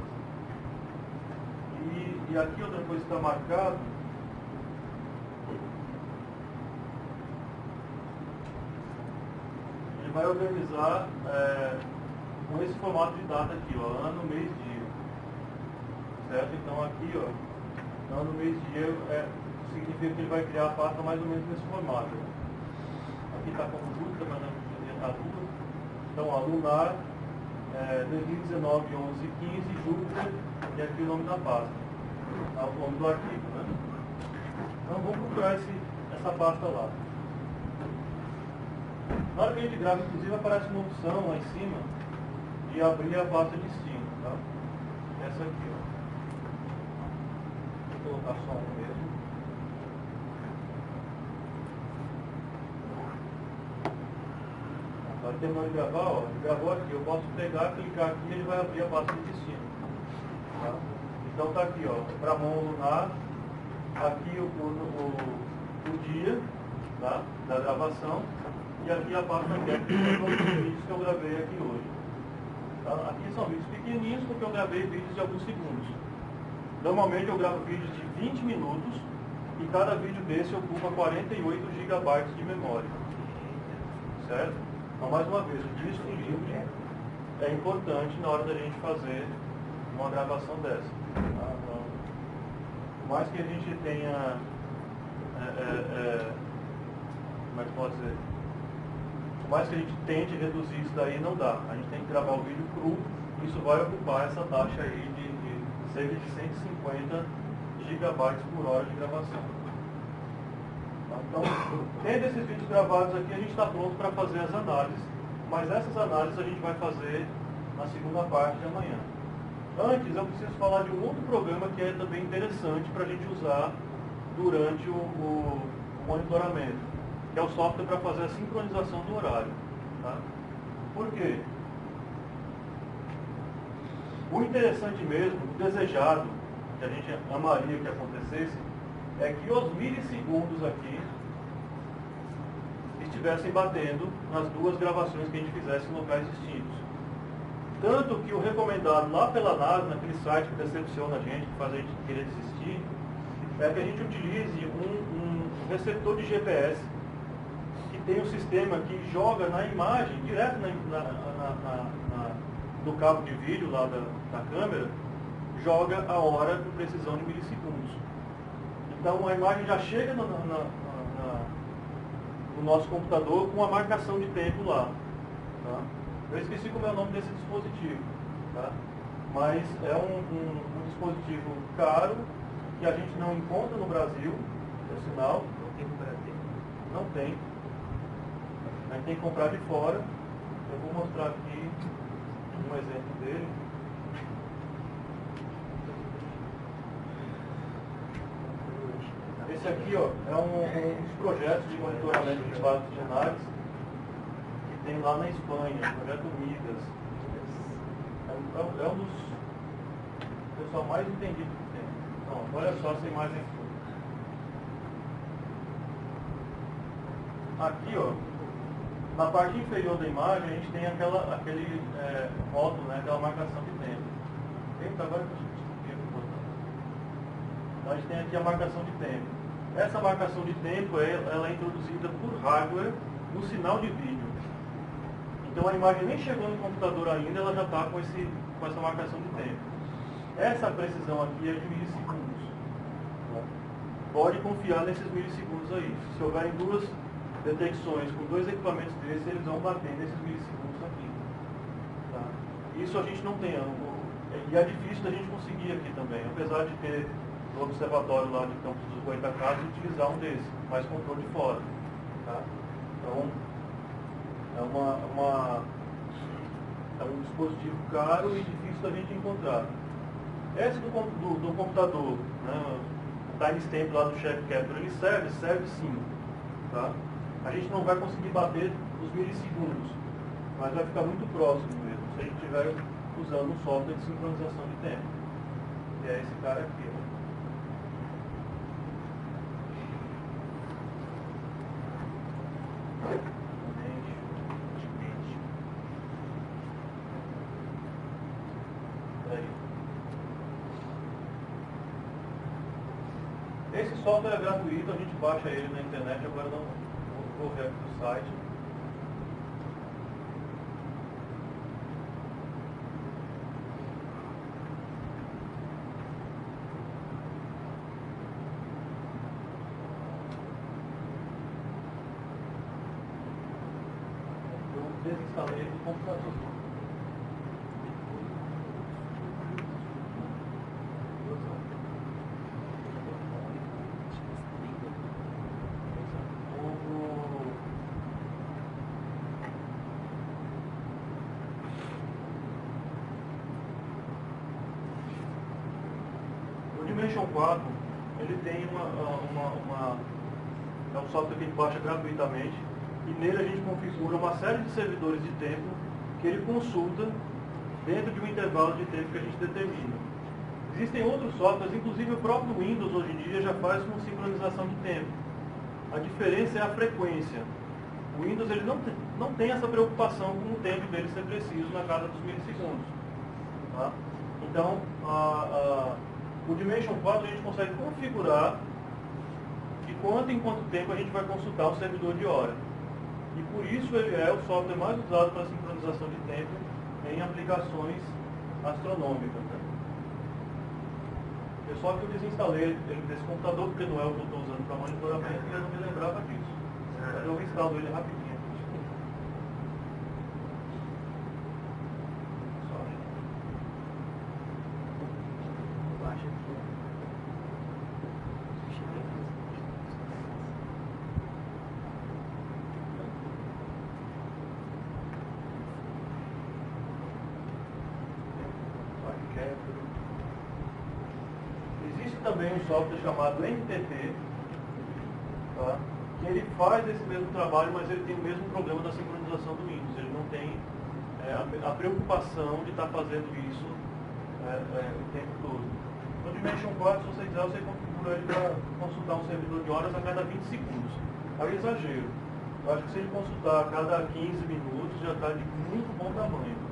E aqui outra coisa que está marcado, ele vai organizar com esse formato de data aqui, ó, ano, mês, dia. Certo? Então aqui, ó, ano, mês, dia significa que ele vai criar a pasta mais ou menos nesse formato. Aqui está como Júpiter, mas não está tudo. Então, a lunar, 2019, 11, 15, Júpiter, e aqui o nome da pasta. O nome do arquivo, né? Então vamos procurar essa pasta lá. Na hora que a gente grava, inclusive, aparece uma opção lá em cima de abrir a pasta de destino, tá? Essa aqui, ó. Vou colocar só um mesmo. Agora terminou de gravar, ó, ele gravou aqui, eu posso pegar, clicar aqui e ele vai abrir a pasta de destino. Tá? Então tá aqui, ó, Bramon Lunar, aqui o dia, tá, da gravação, e aqui a pasta que é todos os vídeos que eu gravei aqui hoje. Tá? Aqui são vídeos pequenininhos porque eu gravei vídeos de alguns segundos. Normalmente eu gravo vídeos de 20 minutos e cada vídeo desse ocupa 48 GB de memória. Certo? Então, mais uma vez, o disco livre é importante na hora da gente fazer uma gravação dessa. Tá? Então, por mais que a gente tenha, como é que pode dizer? Por mais que a gente tente reduzir isso daí, não dá. A gente tem que gravar o vídeo cru, isso vai ocupar essa taxa aí de cerca de 150 GB por hora de gravação. Então, tendo esses vídeos gravados aqui, a gente está pronto para fazer as análises, mas essas análises a gente vai fazer na segunda parte de amanhã. Antes, eu preciso falar de um outro programa que é também interessante para a gente usar durante o monitoramento, que é o software para fazer a sincronização do horário. Tá? Por quê? O interessante mesmo, o desejado, que a gente amaria que acontecesse, é que os milissegundos aqui estivessem batendo nas duas gravações que a gente fizesse em locais distintos. Tanto que o recomendado lá pela NASA, naquele site que decepciona a gente, que faz a gente querer desistir, é que a gente utilize um receptor de GPS que tem um sistema que joga na imagem, direto no cabo de vídeo lá da câmera, joga a hora com precisão de milissegundos. Então a imagem já chega no nosso computador com a marcação de tempo lá. Tá? Eu esqueci como é o nome desse dispositivo. Tá? mas é um dispositivo caro que a gente não encontra no Brasil, por sinal. Não tem no Brasil. Não tem. A gente tem que comprar de fora. Eu vou mostrar aqui um exemplo dele. Esse aqui, ó, é um dos projetos de monitoramento de vasos genários que tem lá na Espanha, o projeto Midas. É um dos pessoal mais entendido que tem. Então, olha só essa imagem aqui, ó, na parte inferior da imagem a gente tem aquele rótulo, né, aquela marcação de tempo. Tempo agora que eu esqueci o botão. Então a gente tem aqui a marcação de tempo. Essa marcação de tempo ela é introduzida por hardware no sinal de vídeo. Então a imagem nem chegou no computador ainda, ela já está com essa marcação de tempo. Essa precisão aqui é de milissegundos. Pode confiar nesses milissegundos aí. Se houverem duas detecções com dois equipamentos desses, eles vão bater nesses milissegundos aqui. Tá? Isso a gente não tem. E é difícil da gente conseguir aqui também, apesar de ter no observatório lá de Campos dos Goytacazes utilizar um desses, mas controle de fora. Tá? Então, é um dispositivo caro e difícil da gente encontrar. Esse do computador, né, o timestamp lá do Check Capture, ele serve sim. Tá? A gente não vai conseguir bater os milissegundos, mas vai ficar muito próximo mesmo, se a gente estiver usando um software de sincronização de tempo, que é esse cara aqui. Ó. Esse software é gratuito, a gente baixa ele na internet, agora não vou ver aqui no site. Eu desinstalei ele do computador. O Dimension 4, ele tem é um software que a gente baixa gratuitamente e nele a gente configura uma série de servidores de tempo que ele consulta dentro de um intervalo de tempo que a gente determina. Existem outros softwares, inclusive o próprio Windows hoje em dia já faz com sincronização de tempo. A diferença é a frequência. O Windows ele não tem essa preocupação com o tempo dele ser preciso na casa dos milissegundos. Tá? Então, o Dimension 4 a gente consegue configurar de quanto em quanto tempo a gente vai consultar o servidor de hora. E por isso ele é o software mais usado para sincronização de tempo em aplicações astronômicas. Né? Eu só que eu desinstalei ele desse computador, porque não é o que eu estou usando para monitoramento, e eu não me lembrava disso. Mas eu instalo ele rapidinho. Existe também um software chamado NTT, tá? Que ele faz esse mesmo trabalho, mas ele tem o mesmo problema da sincronização do Windows. Ele não tem a preocupação de estar fazendo isso o tempo todo. No Dimension 4, se você quiser, você configura ele para consultar um servidor de horas a cada 20 segundos. É um exagero. Eu acho que se ele consultar a cada 15 minutos, já está de muito bom tamanho.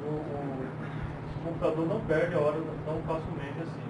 O computador não perde a hora tão facilmente assim.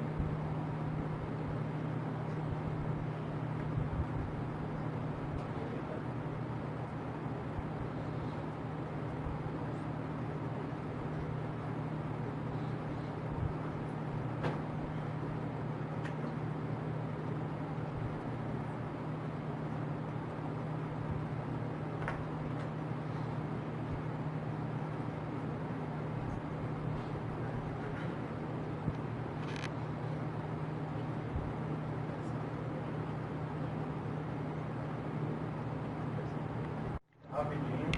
rapidinho.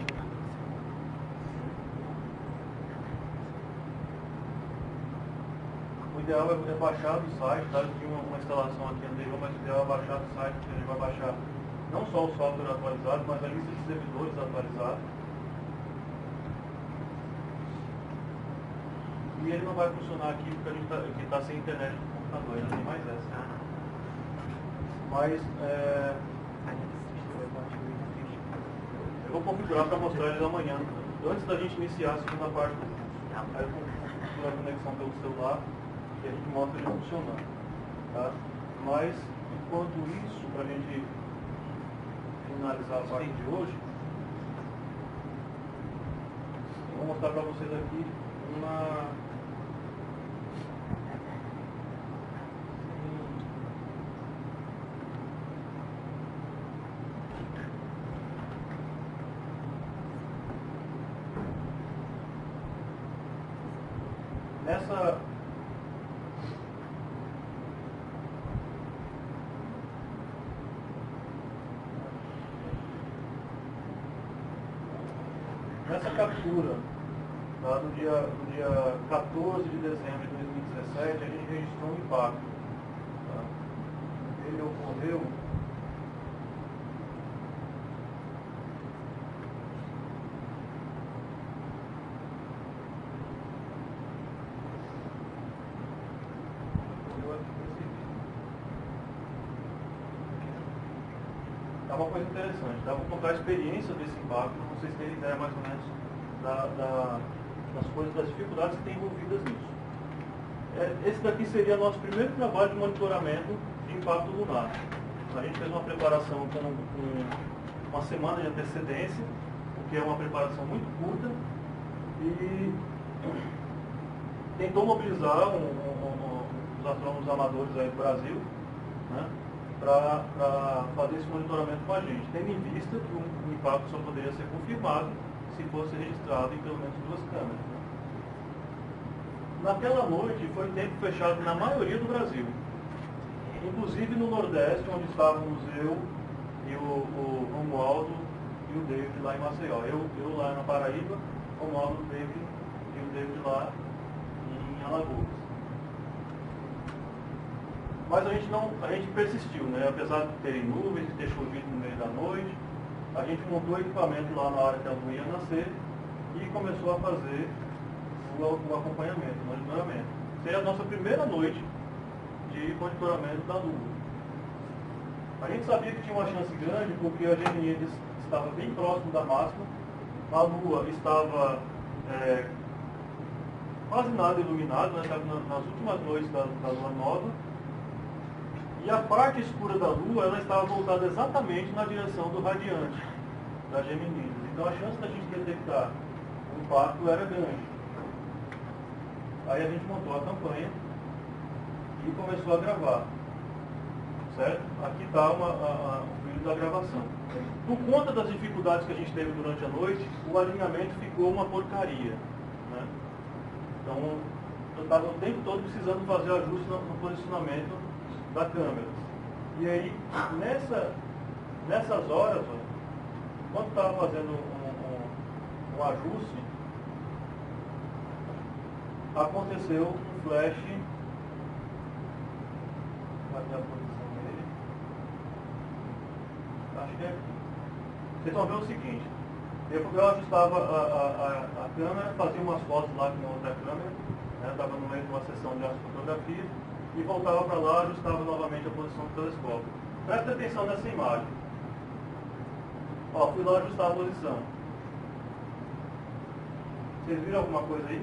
O ideal é baixar do site, tá? Eu tinha uma instalação aqui anterior, mas o ideal é baixar do site, porque a gente vai baixar não só o software atualizado, mas a lista de servidores atualizada. E ele não vai funcionar aqui porque a gente está sem internet no computador, ainda tem mais essa. Mas eu vou configurar para mostrar eles amanhã, antes da gente iniciar a segunda parte do curso. Aí eu configuro a conexão pelo celular e a gente mostra ele funcionando. Tá? Mas, enquanto isso, para a gente finalizar a parte de hoje, eu vou mostrar para vocês aqui uma... Nessa captura, tá, do dia 14 de dezembro de 2017, a gente registrou um impacto. Tá? Ele ocorreu é uma coisa interessante, tá? Vou contar a experiência desse impacto, para vocês terem ideia mais ou menos das coisas, das dificuldades que tem envolvidas nisso. Esse daqui seria nosso primeiro trabalho de monitoramento de impacto lunar. A gente fez uma preparação com uma semana de antecedência, o que é uma preparação muito curta, e tentou mobilizar os astrônomos amadores aí do Brasil, né, para fazer esse monitoramento com a gente, tendo em vista que o impacto só poderia ser confirmado se fosse registrado em pelo menos 2 câmeras. Né? Naquela noite foi tempo fechado na maioria do Brasil, inclusive no Nordeste, onde estávamos eu e o Romualdo e o David lá em Maceió. Eu lá na Paraíba, o Romualdo, o David e o David lá em Alagoas. Mas a gente persistiu, né? Apesar de terem nuvens, de ter chovido no meio da noite, a gente montou o equipamento lá na hora que a lua ia nascer e começou a fazer o acompanhamento, o monitoramento. Seria a nossa primeira noite de monitoramento da lua. A gente sabia que tinha uma chance grande porque a Geminides estava bem próximo da máxima, a lua estava quase nada iluminada, né? Estava nas últimas noites da lua nova. E a parte escura da Lua, ela estava voltada exatamente na direção do radiante, da Geminides. Então a chance da gente detectar o impacto era grande. Aí a gente montou a campanha e começou a gravar. Certo? Aqui está o vídeo da gravação. Por conta das dificuldades que a gente teve durante a noite, o alinhamento ficou uma porcaria. Né? Então, eu estava o tempo todo precisando fazer ajustes no posicionamento da câmera. E aí, nessas horas, ó, quando estava fazendo um ajuste, aconteceu um flash. Cadê a posição dele? Acho que é aqui. Vocês vão ver o seguinte, eu ajustava a câmera, fazia umas fotos lá com outra câmera, estava no meio de uma sessão de astrofotografia, e voltava para lá, ajustava novamente a posição do telescópio. Presta atenção nessa imagem. Ó, fui lá ajustar a posição. Vocês viram alguma coisa aí?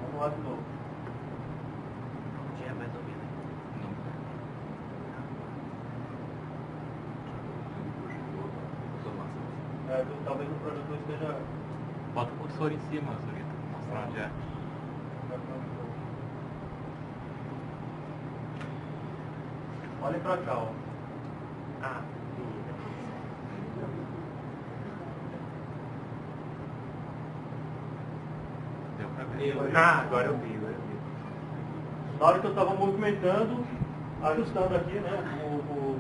Vamos lá de novo. Talvez o projetor esteja... Bota o cursor em cima, Zurita, pra mostrar onde é. Olhem pra cá, ó. Deu pra ver. Agora eu vi. Na hora que eu estava movimentando, ajustando aqui, né, o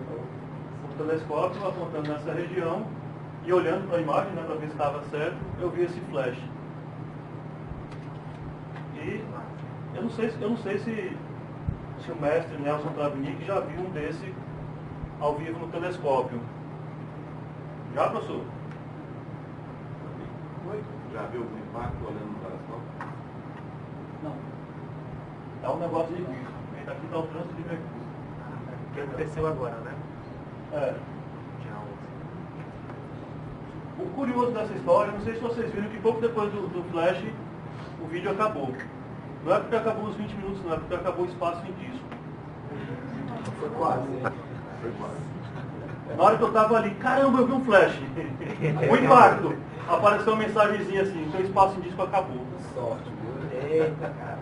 telescópio, apontando nessa região e olhando para a imagem, né, para ver se estava certo, eu vi esse flash. E eu não sei se o mestre Nelson Travnik já viu um desse ao vivo no telescópio. Já, professor? Já viu o impacto olhando no telescópio? Não. É um negócio de bicho. Aqui está o trânsito de Mercúrio. Que aconteceu agora, né? É. O curioso dessa história, não sei se vocês viram que pouco depois do flash, o vídeo acabou. Não é porque acabou os 20 minutos, não é porque acabou o espaço em disco. Foi quase. Na hora que eu estava ali, caramba, eu vi um flash. Um impacto. Apareceu uma mensagenzinha assim, seu espaço em disco acabou. Sorte, viu? Eita, cara.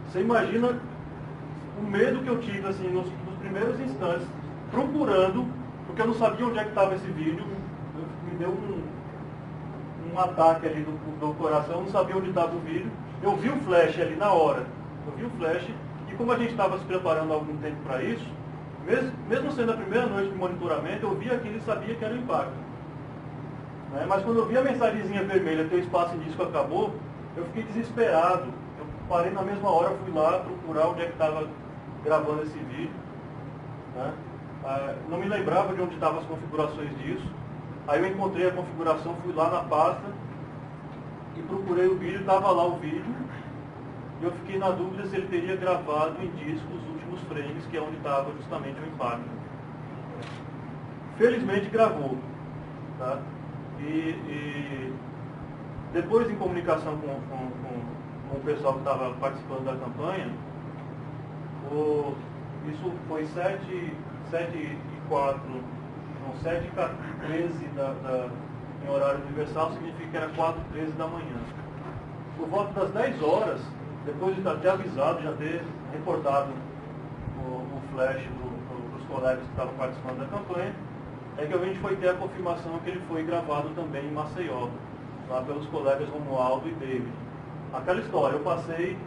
Você imagina o medo que eu tive assim, nos primeiros instantes, procurando, porque eu não sabia onde é que estava esse vídeo. Me deu um ataque ali do coração, eu não sabia onde estava o vídeo. Eu vi o flash ali na hora. Eu vi o flash e como a gente estava se preparando há algum tempo para isso, mesmo sendo a primeira noite de monitoramento, eu vi aquilo e sabia que era o impacto. Né? Mas quando eu vi a mensagenzinha vermelha, teu espaço em disco acabou, eu fiquei desesperado. Eu parei na mesma hora, fui lá procurar onde é que estava gravando esse vídeo. Né? Não me lembrava de onde estavam as configurações disso. Aí eu encontrei a configuração, fui lá na pasta e procurei o vídeo, estava lá o vídeo. E eu fiquei na dúvida se ele teria gravado em disco os últimos frames, que é onde estava justamente o impacto. Felizmente gravou. Tá? E depois, em comunicação com o pessoal que estava participando da campanha, isso foi 7h04, não, 7h13 em horário universal, significa que era 4h13 da manhã. Por volta das 10 horas, depois de ter avisado, já ter reportado o flash para os colegas que estavam participando da campanha, é que a gente foi ter a confirmação que ele foi gravado também em Maceió, lá pelos colegas Romualdo e David. Aquela história, eu passei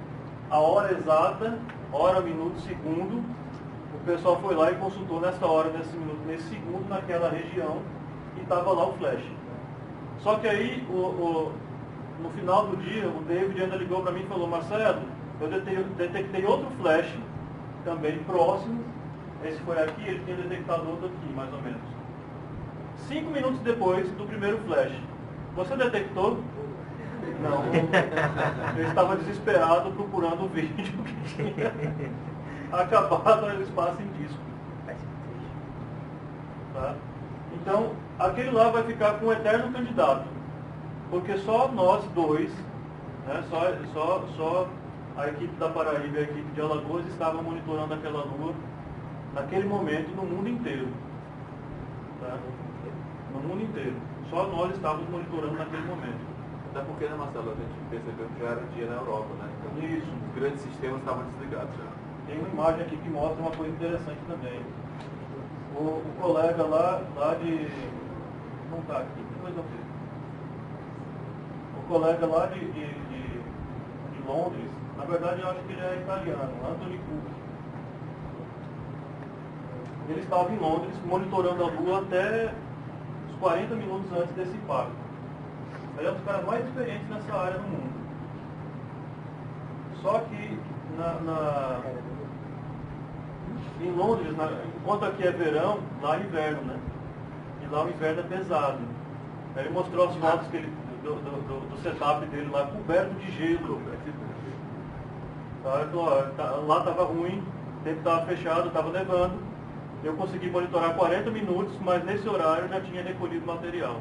a hora exata, hora, minuto, segundo, o pessoal foi lá e consultou nessa hora, nesse minuto, nesse segundo, naquela região, e estava lá o flash. Só que aí, no final do dia, o David ainda ligou para mim e falou, Marcelo, eu detectei outro flash, também próximo, esse foi aqui, ele tinha detectado outro aqui, mais ou menos. 5 minutos depois do primeiro flash. Você detectou? Não. Eu estava desesperado procurando o vídeo que tinha acabado o espaço em disco. Tá? Então, aquele lá vai ficar com um eterno candidato. Porque só nós dois, né, só a equipe da Paraíba e a equipe de Alagoas estavam monitorando aquela lua naquele momento no mundo inteiro. Tá? No mundo inteiro. Só nós estávamos monitorando naquele momento. Até porque, né, Marcelo, a gente percebeu que já era dia na Europa, né? Então, Isso. os grandes sistemas estavam desligados já. Tem uma imagem aqui que mostra uma coisa interessante também. O colega lá de... Não está aqui, depois eu vejo. O colega lá de Londres, na verdade eu acho que ele é italiano, Anthony Cook. Ele estava em Londres monitorando a Lua até os 40 minutos antes desse impacto. Ele é um dos caras mais experientes nessa área no mundo. Só que em Londres, enquanto aqui é verão, lá é inverno, né? E lá o inverno é pesado. Aí ele mostrou as fotos que ele, do setup dele lá, coberto de gelo. Tá? Então, lá estava ruim, o tempo estava fechado, estava nevando. Eu consegui monitorar 40 minutos, mas nesse horário eu já tinha recolhido material.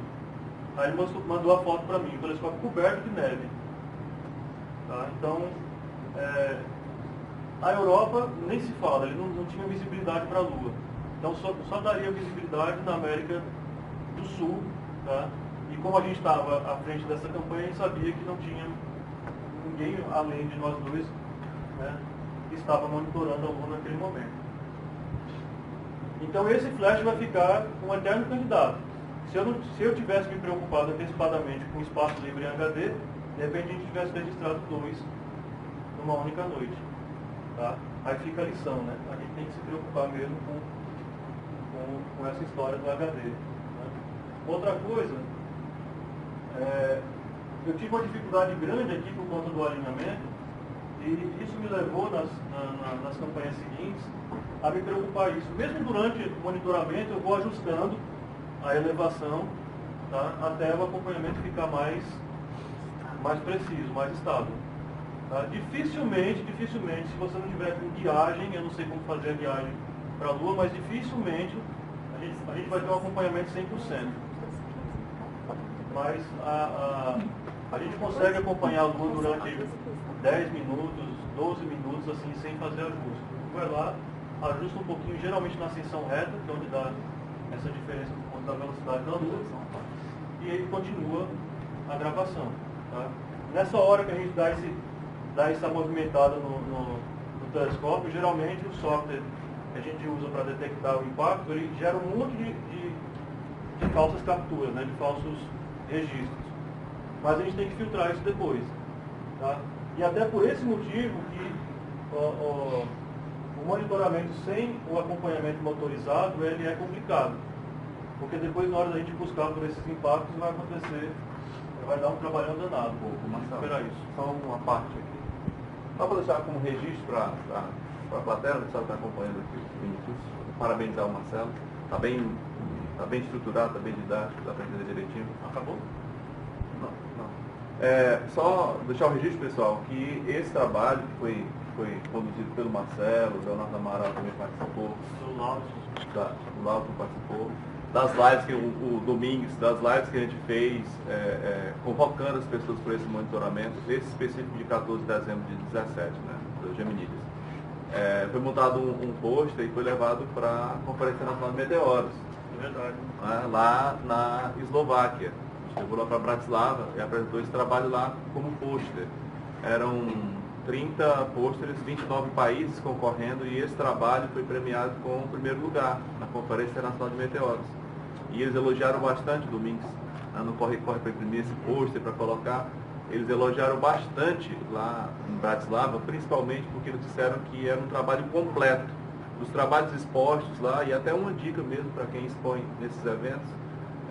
Aí ele mandou a foto para mim, o telescópio coberto de neve. Tá? Então, a Europa nem se fala, ele não tinha visibilidade para a Lua. Então só daria visibilidade na América do Sul. Tá? E como a gente estava à frente dessa campanha, a gente sabia que não tinha ninguém além de nós dois, né, que estava monitorando a Lua naquele momento. Então esse flash vai ficar um eterno candidato. Se eu tivesse me preocupado antecipadamente com o espaço livre em HD, De repente a gente tivesse registrado 2 numa única noite. Tá? Aí fica a lição, né? A gente tem que se preocupar mesmo com essa história do HD. Né? Outra coisa, eu tive uma dificuldade grande aqui por conta do alinhamento, e isso me levou nas campanhas seguintes a me preocupar isso. Mesmo durante o monitoramento eu vou ajustando a elevação, tá? Até o acompanhamento ficar mais preciso, mais estável. Tá? Dificilmente, se você não tiver com guiagem, eu não sei como fazer a guiagem para a Lua, mas dificilmente a gente vai ter um acompanhamento 100%. Mas a gente consegue acompanhar a Lua durante 10 minutos, 12 minutos, assim, sem fazer ajuste. Vai lá, ajusta um pouquinho, geralmente na ascensão reta, que é onde dá essa diferença por conta da velocidade da Lua, e aí continua a gravação. Tá? Nessa hora que a gente dá essa movimentada no telescópio, geralmente o software que a gente usa para detectar o impacto, ele gera um monte de falsas capturas, né, de falsos registros. Mas a gente tem que filtrar isso depois. Tá? E até por esse motivo que o monitoramento sem o acompanhamento motorizado, ele é complicado. Porque depois, na hora da gente buscar por esses impactos, vai dar um trabalhão danado. Esperar isso. Só uma parte aqui. Só para deixar como registro para a plateia, o pessoal que está acompanhando aqui o Vinícius, parabenizar o Marcelo. Está bem estruturado, está bem didático, dá para entender direitinho. Acabou? Não. Só deixar o registro, pessoal, que esse trabalho que foi conduzido pelo Marcelo, o Leonardo Amaral também participou, o Lauto participou, das lives que o Domingos, das lives que a gente fez, convocando as pessoas para esse monitoramento, esse específico de 14 de dezembro de 17, né, do Geminides. Foi montado um pôster e foi levado para a Conferência Nacional de Meteoros. É verdade. Lá na Eslováquia. A gente levou lá para Bratislava e apresentou esse trabalho lá como pôster. Eram 30 pôsteres, 29 países concorrendo, e esse trabalho foi premiado com o primeiro lugar na Conferência Nacional de Meteoros. E eles elogiaram bastante, Domingos, no corre-corre para imprimir esse pôster, para colocar. Eles elogiaram bastante lá em Bratislava, principalmente porque eles disseram que era um trabalho completo. Os trabalhos expostos lá, e até uma dica mesmo para quem expõe nesses eventos,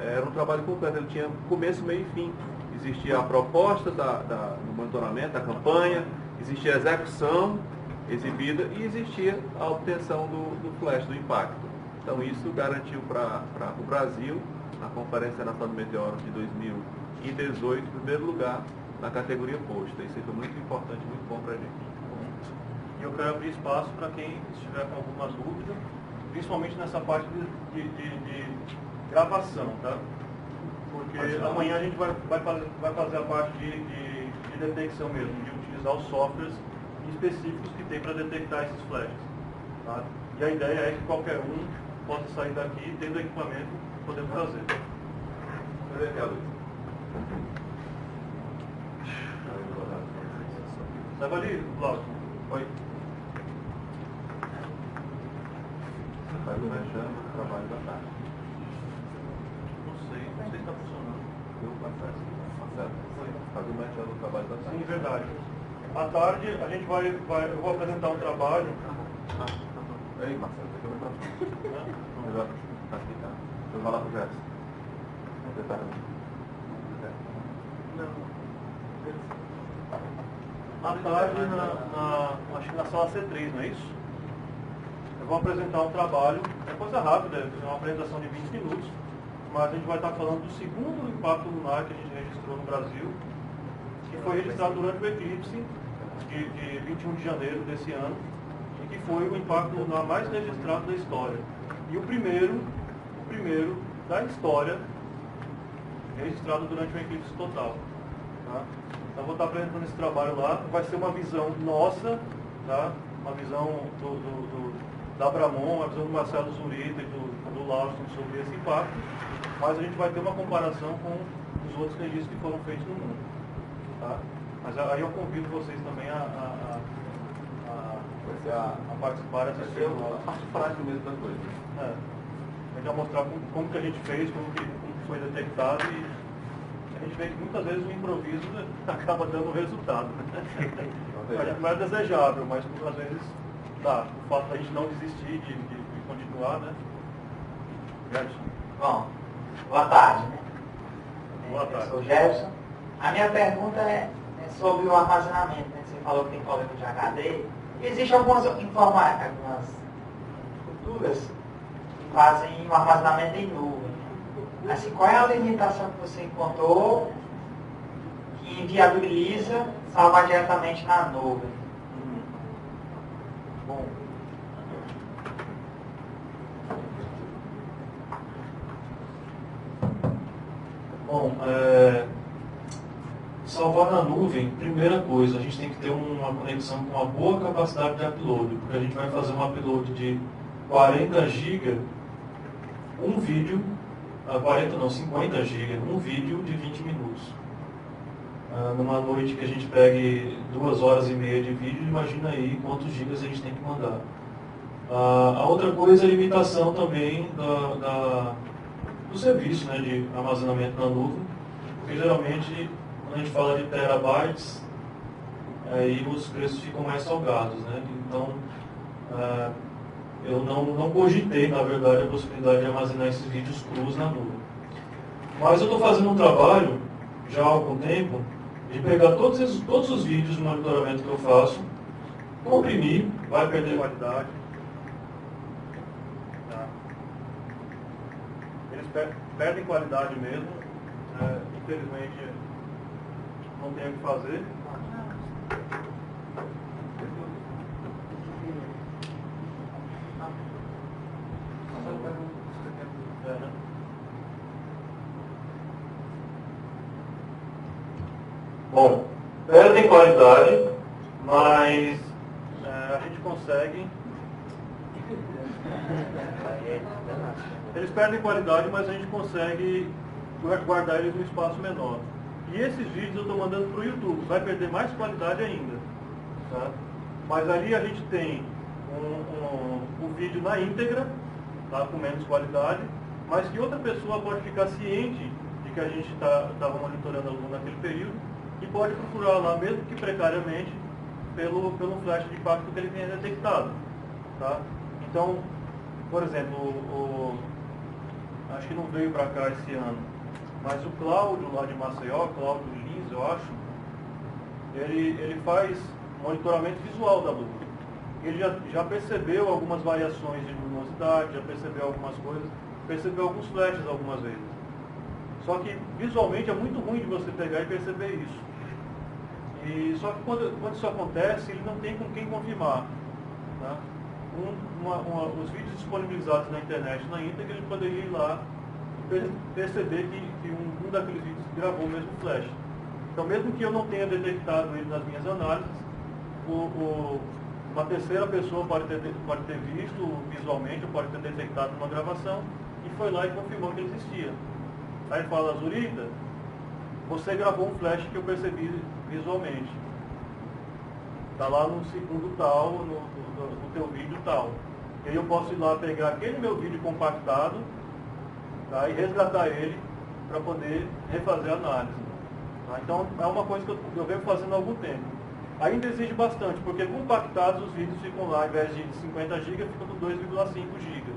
era um trabalho completo. Ele tinha começo, meio e fim. Existia a proposta do monitoramento, a campanha, existia a execução exibida e existia a obtenção do flash, do impacto. Então isso garantiu para o Brasil, na Conferência Nacional de Meteoros de 2018, em primeiro lugar na categoria posta. Isso foi muito importante, muito bom para a gente. E eu quero abrir espaço para quem estiver com alguma dúvida, principalmente nessa parte de gravação, tá? Porque amanhã a gente vai fazer a parte de detecção mesmo, de utilizar os softwares específicos que tem para detectar esses flashes. Tá? E a ideia é que qualquer um possa sair daqui, tendo equipamento, podendo fazer. Cadê aqui a luz? Leva ali, Cláudio. Oi. Faz o mexendo no trabalho da tarde. Não sei se está funcionando. Eu acesso. Faz o mexendo no trabalho da tarde. Sim, verdade. À tarde a gente eu vou apresentar um trabalho. Ei, Marcelo, você vai para melhor. Aqui, tá? Eu vou lá pro Gerson. À tarde, acho que na sala C3, não é isso? Eu vou apresentar um trabalho, é coisa rápida, é uma apresentação de 20 minutos, mas a gente vai estar falando do segundo impacto lunar que a gente registrou no Brasil, que foi registrado durante o eclipse de 21 de janeiro desse ano, e que foi o impacto lunar mais registrado da história. E o primeiro da história registrado durante o eclipse total. Tá? Então vou estar apresentando esse trabalho lá, vai ser uma visão nossa, tá? Uma visão da Abramon, uma visão do Marcelo Zurita e do Lauston sobre esse impacto, mas a gente vai ter uma comparação com os outros registros que foram feitos no mundo. Tá? Mas aí eu convido vocês também a participar dessa a parte prática mesmo da coisa. A gente vai mostrar como que a gente fez, como que foi detectado, e a gente vê que muitas vezes o improviso acaba dando resultado. Né? Não é desejável, mas às vezes dá. O fato da gente não desistir de continuar, né? Gerson. Bom, boa tarde, né? Boa tarde. Eu sou o Gerson. A minha pergunta é sobre o armazenamento, né? Você falou que tem problema de HD. Existem algumas estruturas que fazem o armazenamento em nuvem. Assim, qual é a limitação que você encontrou que inviabiliza salvar diretamente na nuvem? Bom, salvar na nuvem, primeira coisa, a gente tem que ter uma conexão com uma boa capacidade de upload, porque a gente vai fazer um upload de 40 GB, um vídeo, 50 GB, um vídeo de 20 minutos. Numa noite que a gente pegue 2 horas e meia de vídeo, imagina aí quantos gigas a gente tem que mandar. A outra coisa é a limitação também do serviço, né, de armazenamento na nuvem, porque geralmente quando a gente fala de terabytes, aí os preços ficam mais salgados, né? Então eu não cogitei, na verdade, a possibilidade de armazenar esses vídeos crus na nuvem. Mas eu estou fazendo um trabalho, já há algum tempo, de pegar todos os vídeos de monitoramento que eu faço, comprimir, vai perder qualidade. Tá. Eles perdem qualidade mesmo. Infelizmente, não tem o que fazer. Bom, perdem qualidade, mas a gente consegue. Eles perdem qualidade, mas a gente consegue guardar eles num espaço menor. E esses vídeos eu estou mandando para o YouTube, vai perder mais qualidade ainda. Tá? Mas ali a gente tem um vídeo na íntegra, tá? Com menos qualidade, mas que outra pessoa pode ficar ciente de que a gente estava monitorando aluno naquele período e pode procurar lá, mesmo que precariamente, pelo flash de impacto que ele tenha detectado. Tá? Então, por exemplo, acho que não veio para cá esse ano, mas o Cláudio lá de Maceió, Cláudio Lins, eu acho, ele faz monitoramento visual da lua. Ele já percebeu algumas variações de luminosidade, já percebeu algumas coisas, percebeu alguns flashes algumas vezes. Só que visualmente é muito ruim de você pegar e perceber isso. E só que quando isso acontece, ele não tem com quem confirmar. Tá? Os vídeos disponibilizados na internet, na íntegra, ele poderia ir lá e perceber que um daqueles vídeos gravou o mesmo flash. Então, mesmo que eu não tenha detectado ele nas minhas análises, uma terceira pessoa pode ter visto visualmente, ou pode ter detectado uma gravação, e foi lá e confirmou que ele existia. Aí ele fala: Zurita, você gravou um flash que eu percebi visualmente. Está lá no segundo tal, no teu vídeo tal. E aí eu posso ir lá pegar aquele meu vídeo compactado, tá, e resgatar ele para poder refazer a análise. Tá? Então é uma coisa que eu venho fazendo há algum tempo. Ainda exige bastante, porque compactados os vídeos ficam lá, ao invés de 50 GB, ficam com 2,5 GB.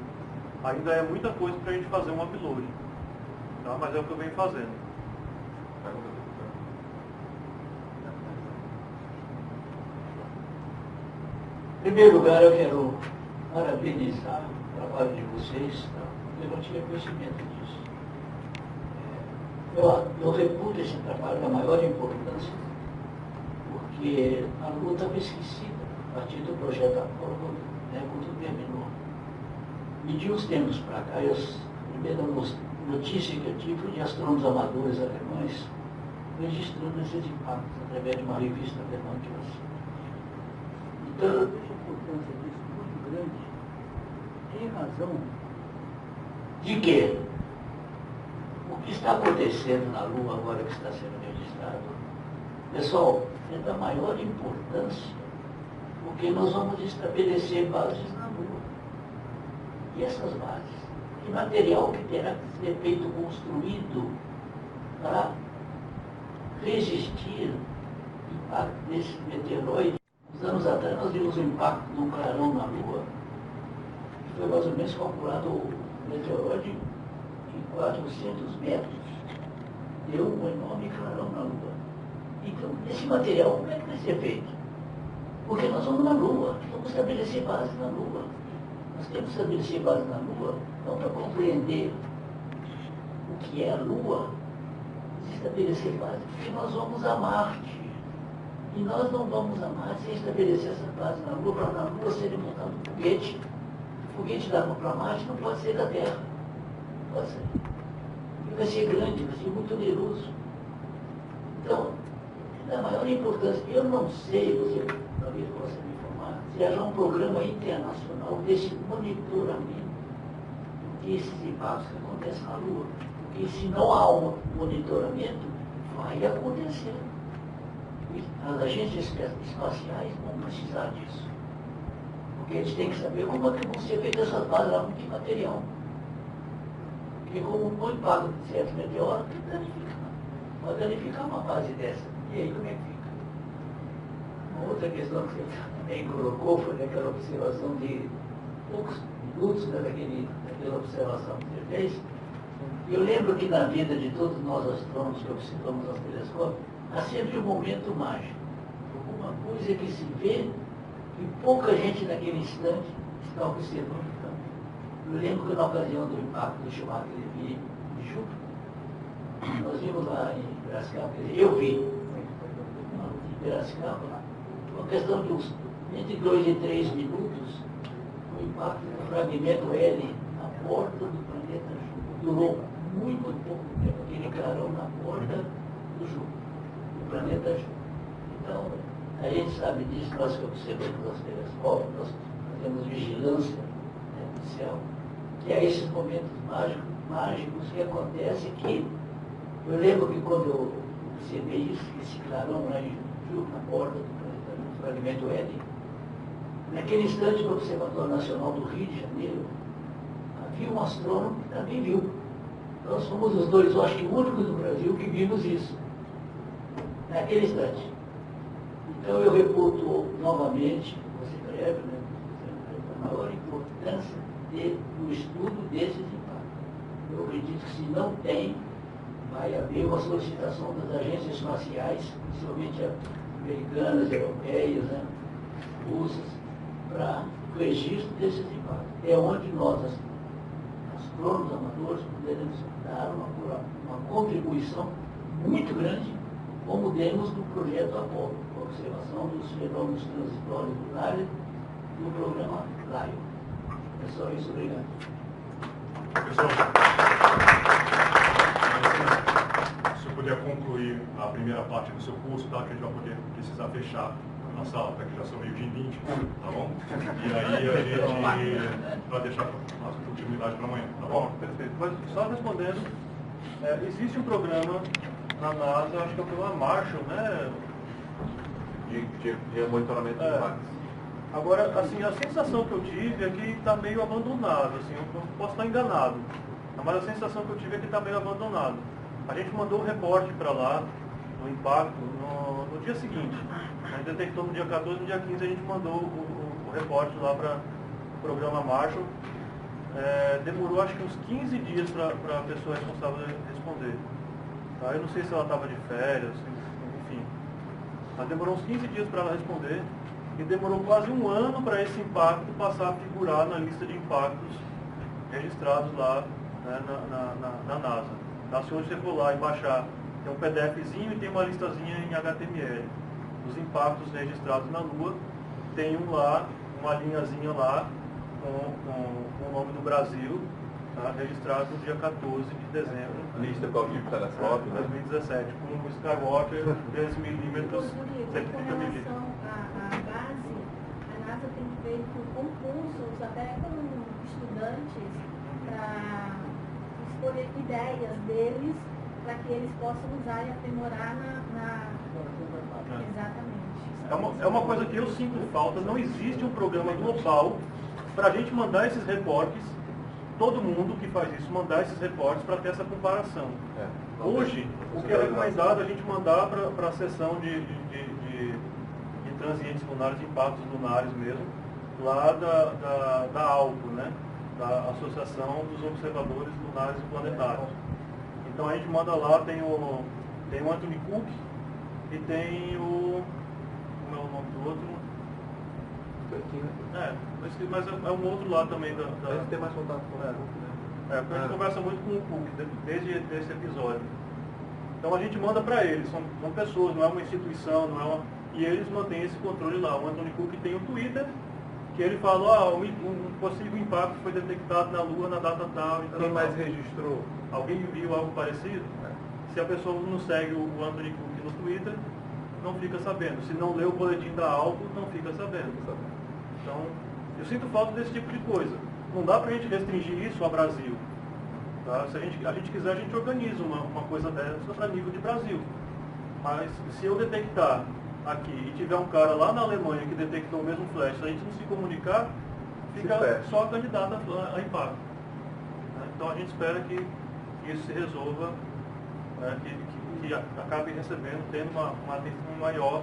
Ainda é muita coisa para a gente fazer um upload. Tá? Mas é o que eu venho fazendo. Em primeiro lugar, eu quero parabenizar o trabalho de vocês, tá? Eu não tinha conhecimento disso. Eu reputo esse trabalho da maior importância, porque a luta estava esquecida a partir do projeto Apolo, né, quando terminou. E de uns tempos para cá, a primeira notícia que eu tive foi de astrônomos amadores alemães registrando esses impactos através de uma revista alemã que eu sei. Então, eu vejo a importância disso muito grande, em razão de que o que está acontecendo na Lua agora que está sendo registrado, pessoal, é da maior importância, porque nós vamos estabelecer bases na Lua. E essas bases, que material que terá que ser feito construído para resistir ao impacto desse meteoroide. Uns anos atrás nós vimos o impacto de um clarão na Lua, que foi mais ou menos calculado o meteoroide em 400 metros. Deu um enorme clarão na Lua. Então, esse material, como é que vai ser feito? Porque nós vamos na Lua, vamos estabelecer base na Lua. Nós temos que estabelecer base na Lua, não para compreender o que é a Lua, estabelecer base, porque nós vamos a Marte. E nós não vamos a Marte sem estabelecer essa base na Lua, para na Lua ser montado um foguete. O foguete da Lua para Marte não pode ser da Terra. Pode ser. Ele vai ser grande, vai ser muito oneroso. Então, da maior importância, eu não sei, você talvez possa me informar, se haja um programa internacional desse monitoramento desses impactos que acontecem na Lua. Porque se não há um monitoramento, vai acontecer. E as agências espaciais vão precisar disso. Porque eles têm que saber como é que vão ser feitas essas bases lá de material. Porque como o impacto de certos meteoros vai danificar uma base dessa. E aí como é que fica? Uma outra questão que você também colocou foi aquela observação de poucos minutos, né, daquela observação que você fez. Eu lembro que na vida de todos nós astrônomos que observamos aos telescópios, há sempre um momento mágico. Alguma coisa que se vê e pouca gente naquele instante está observando o campo. Eu lembro que na ocasião do impacto do Schumacher em Júpiter, nós vimos lá em Piracicaba, eu vi em Piracicaba, uma questão de uns entre 2 e 3 minutos, o impacto do fragmento L na porta do planeta Júpiter. Durou muito pouco tempo, aquele clarão na porta do Júpiter, do planeta Júpiter. Então, a gente sabe disso, nós que observamos os telescópios, nós fazemos vigilância, né, do céu, que há esses momentos mágicos que acontecem que eu lembro que quando eu observei isso, esse clarão lá em Júpiter, na porta do planeta Júpiter, do fragmento L, naquele instante no Observatório Nacional do Rio de Janeiro, havia um astrônomo que também viu. Nós fomos os dois, eu acho que únicos no Brasil que vimos isso, naquele instante. Então eu reputo novamente, você breve, né, a maior importância do estudo desses impactos. Eu acredito que se não tem, vai haver uma solicitação das agências espaciais, principalmente americanas, europeias, né, russas, para o registro desses impactos. É onde nós, astrônomos amadores, poderemos dar uma contribuição muito grande, como demos no projeto Apolo, a observação dos fenômenos transitórios lunares no programa LION. É só isso, obrigado. Pessoal, se eu puder concluir a primeira parte do seu curso, tá? Que a gente vai poder precisar fechar a sala, que já são meio-dia e 20, tá bom? E aí a gente vai deixar a continuidade para amanhã, tá bom? Perfeito. Mas só respondendo, existe um programa na NASA, acho que é o programa Marshall, né? De monitoramento de impactos. Agora, assim, a sensação que eu tive é que está meio abandonado, assim, eu posso estar enganado, mas a sensação que eu tive é que está meio abandonado. A gente mandou um reporte para lá, no impacto, no dia seguinte. A gente detectou no dia 14, no dia 15 a gente mandou o reporte lá para o programa Marshall. Demorou acho que uns 15 dias para a pessoa responsável responder. Tá? Eu não sei se ela estava de férias, enfim. Mas demorou uns 15 dias para ela responder. E demorou quase um ano para esse impacto passar a figurar na lista de impactos registrados lá, né, na NASA. Então, se hoje você for lá e baixar, tem um PDFzinho e tem uma listazinha em HTML. Os impactos registrados na Lua, tem lá, uma linhazinha lá, com o nome do Brasil, tá, registrado no dia 14 de dezembro. Lista qual tipo de telescópio, né? 2017, com o Skywalker 10 milímetros, 130 milímetros. A NASA tem feito concursos até com estudantes para escolher ideias deles para que eles possam usar e aprimorar Exatamente. É uma coisa que eu sinto falta, não existe um programa global para a gente mandar esses reportes, todo mundo que faz isso, mandar esses reportes para ter essa comparação. Hoje, o que é recomendado é a gente mandar para a seção de transientes lunares, de impactos lunares mesmo, lá da ALPO, né? Da Associação dos Observadores Lunares e Planetários. Então a gente manda lá, tem o Anthony Cook e tem o... como é o nome do outro? Mas é um outro lá também da... Deve ter mais contato com o Cook, né? Porque a gente conversa muito com o Cook, desde esse episódio. Então a gente manda para eles, são pessoas, não é uma instituição, não é uma... E eles mantêm esse controle lá. O Anthony Cook tem o Twitter, que ele fala, um possível impacto foi detectado na Lua na data tal. Quem mais registrou? Alguém viu algo parecido? Se a pessoa não segue o Anthony Cook no Twitter, não fica sabendo. Se não lê o boletim da ALPO, não fica sabendo. Então, eu sinto falta desse tipo de coisa. Não dá para a gente restringir isso ao Brasil. Tá? Se a gente quiser, a gente organiza uma coisa dessa para nível de Brasil. Mas se eu detectar aqui e tiver um cara lá na Alemanha que detectou o mesmo flash, se a gente não se comunicar, fica só candidato a impacto. Então a gente espera que isso se resolva, que acabe recebendo, tendo uma atenção maior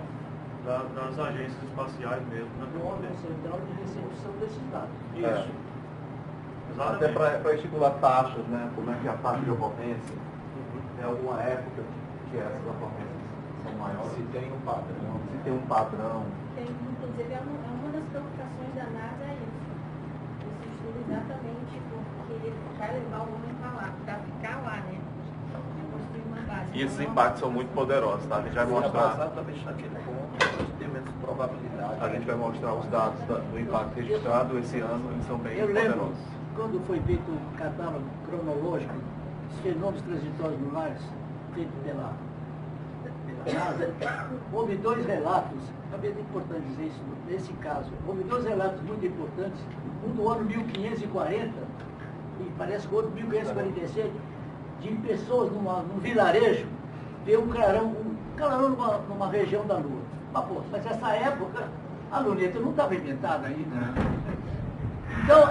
das agências espaciais mesmo. Um órgão central de recepção desses dados. Isso. Exatamente. Até para estipular taxas, né? Como é que é a taxa de ocorrência? Tem alguma época que essas ocorrências são maiores? Se tem um padrão. Se tem um padrão. Tem, inclusive, uma das preocupações da NASA é isso. Esse estudo exatamente porque vai levar o homem para ficar lá, né? Construir uma base. E esses impactos são muito poderosos, tá? A gente vai mostrar. Exatamente naquele ponto, tem menos probabilidade. A gente vai mostrar os dados do impacto registrado esse ano, eles são bem Eu lembro, poderosos. quando foi feito um catálogo cronológico dos fenômenos transitórios lunares, feito pela NASA, houve 2 relatos, também é importante dizer isso nesse caso, houve 2 relatos muito importantes, um do ano 1540, e parece que o outro 1547, de pessoas num vilarejo, ver um clarão numa região da Lua. Mas nessa época, a luneta não estava inventada ainda. Então,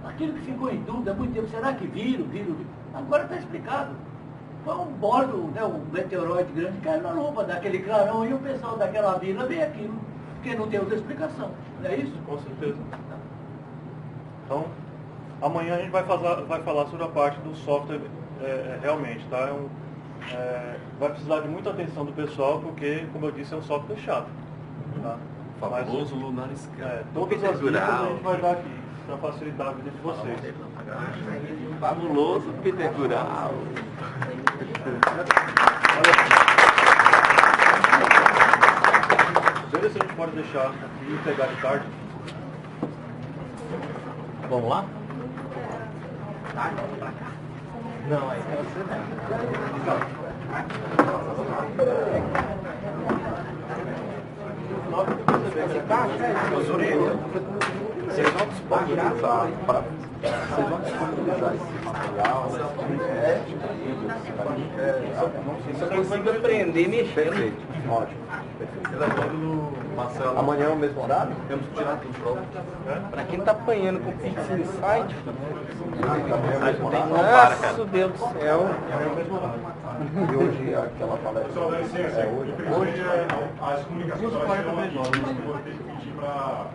aquilo que ficou em dúvida há muito tempo, será que viram? Agora está explicado. Foi um bordo, né, um meteoroide grande que caiu na Lua para dar aquele clarão e o pessoal daquela vila vê aquilo, porque não tem outra explicação. Não é isso? Com certeza. Então, amanhã a gente vai falar sobre a parte do software realmente, tá? Vai precisar de muita atenção do pessoal, porque, como eu disse, é um software chato. Tá? Fabuloso Lunar Scan. Todas as dicas a gente vai dar aqui, para facilitar a vida de vocês. Fabuloso Peter Gural. Veja se a gente pode deixar aqui e pegar de tarde. Vamos lá? Não, aí é você Vocês vão disponibilizar esse material? Se eu consigo aprender mexendo. Ótimo. Marcelo. Amanhã é o mesmo horário? Temos que tirar tudo pronto. Pra quem tá apanhando com o Pix Insight, Nossa, Deus do céu. E hoje aquela palestra Pessoal, dá licença. é hoje? Hoje as comunicações elas vão aqui. Eu vou ter que pedir para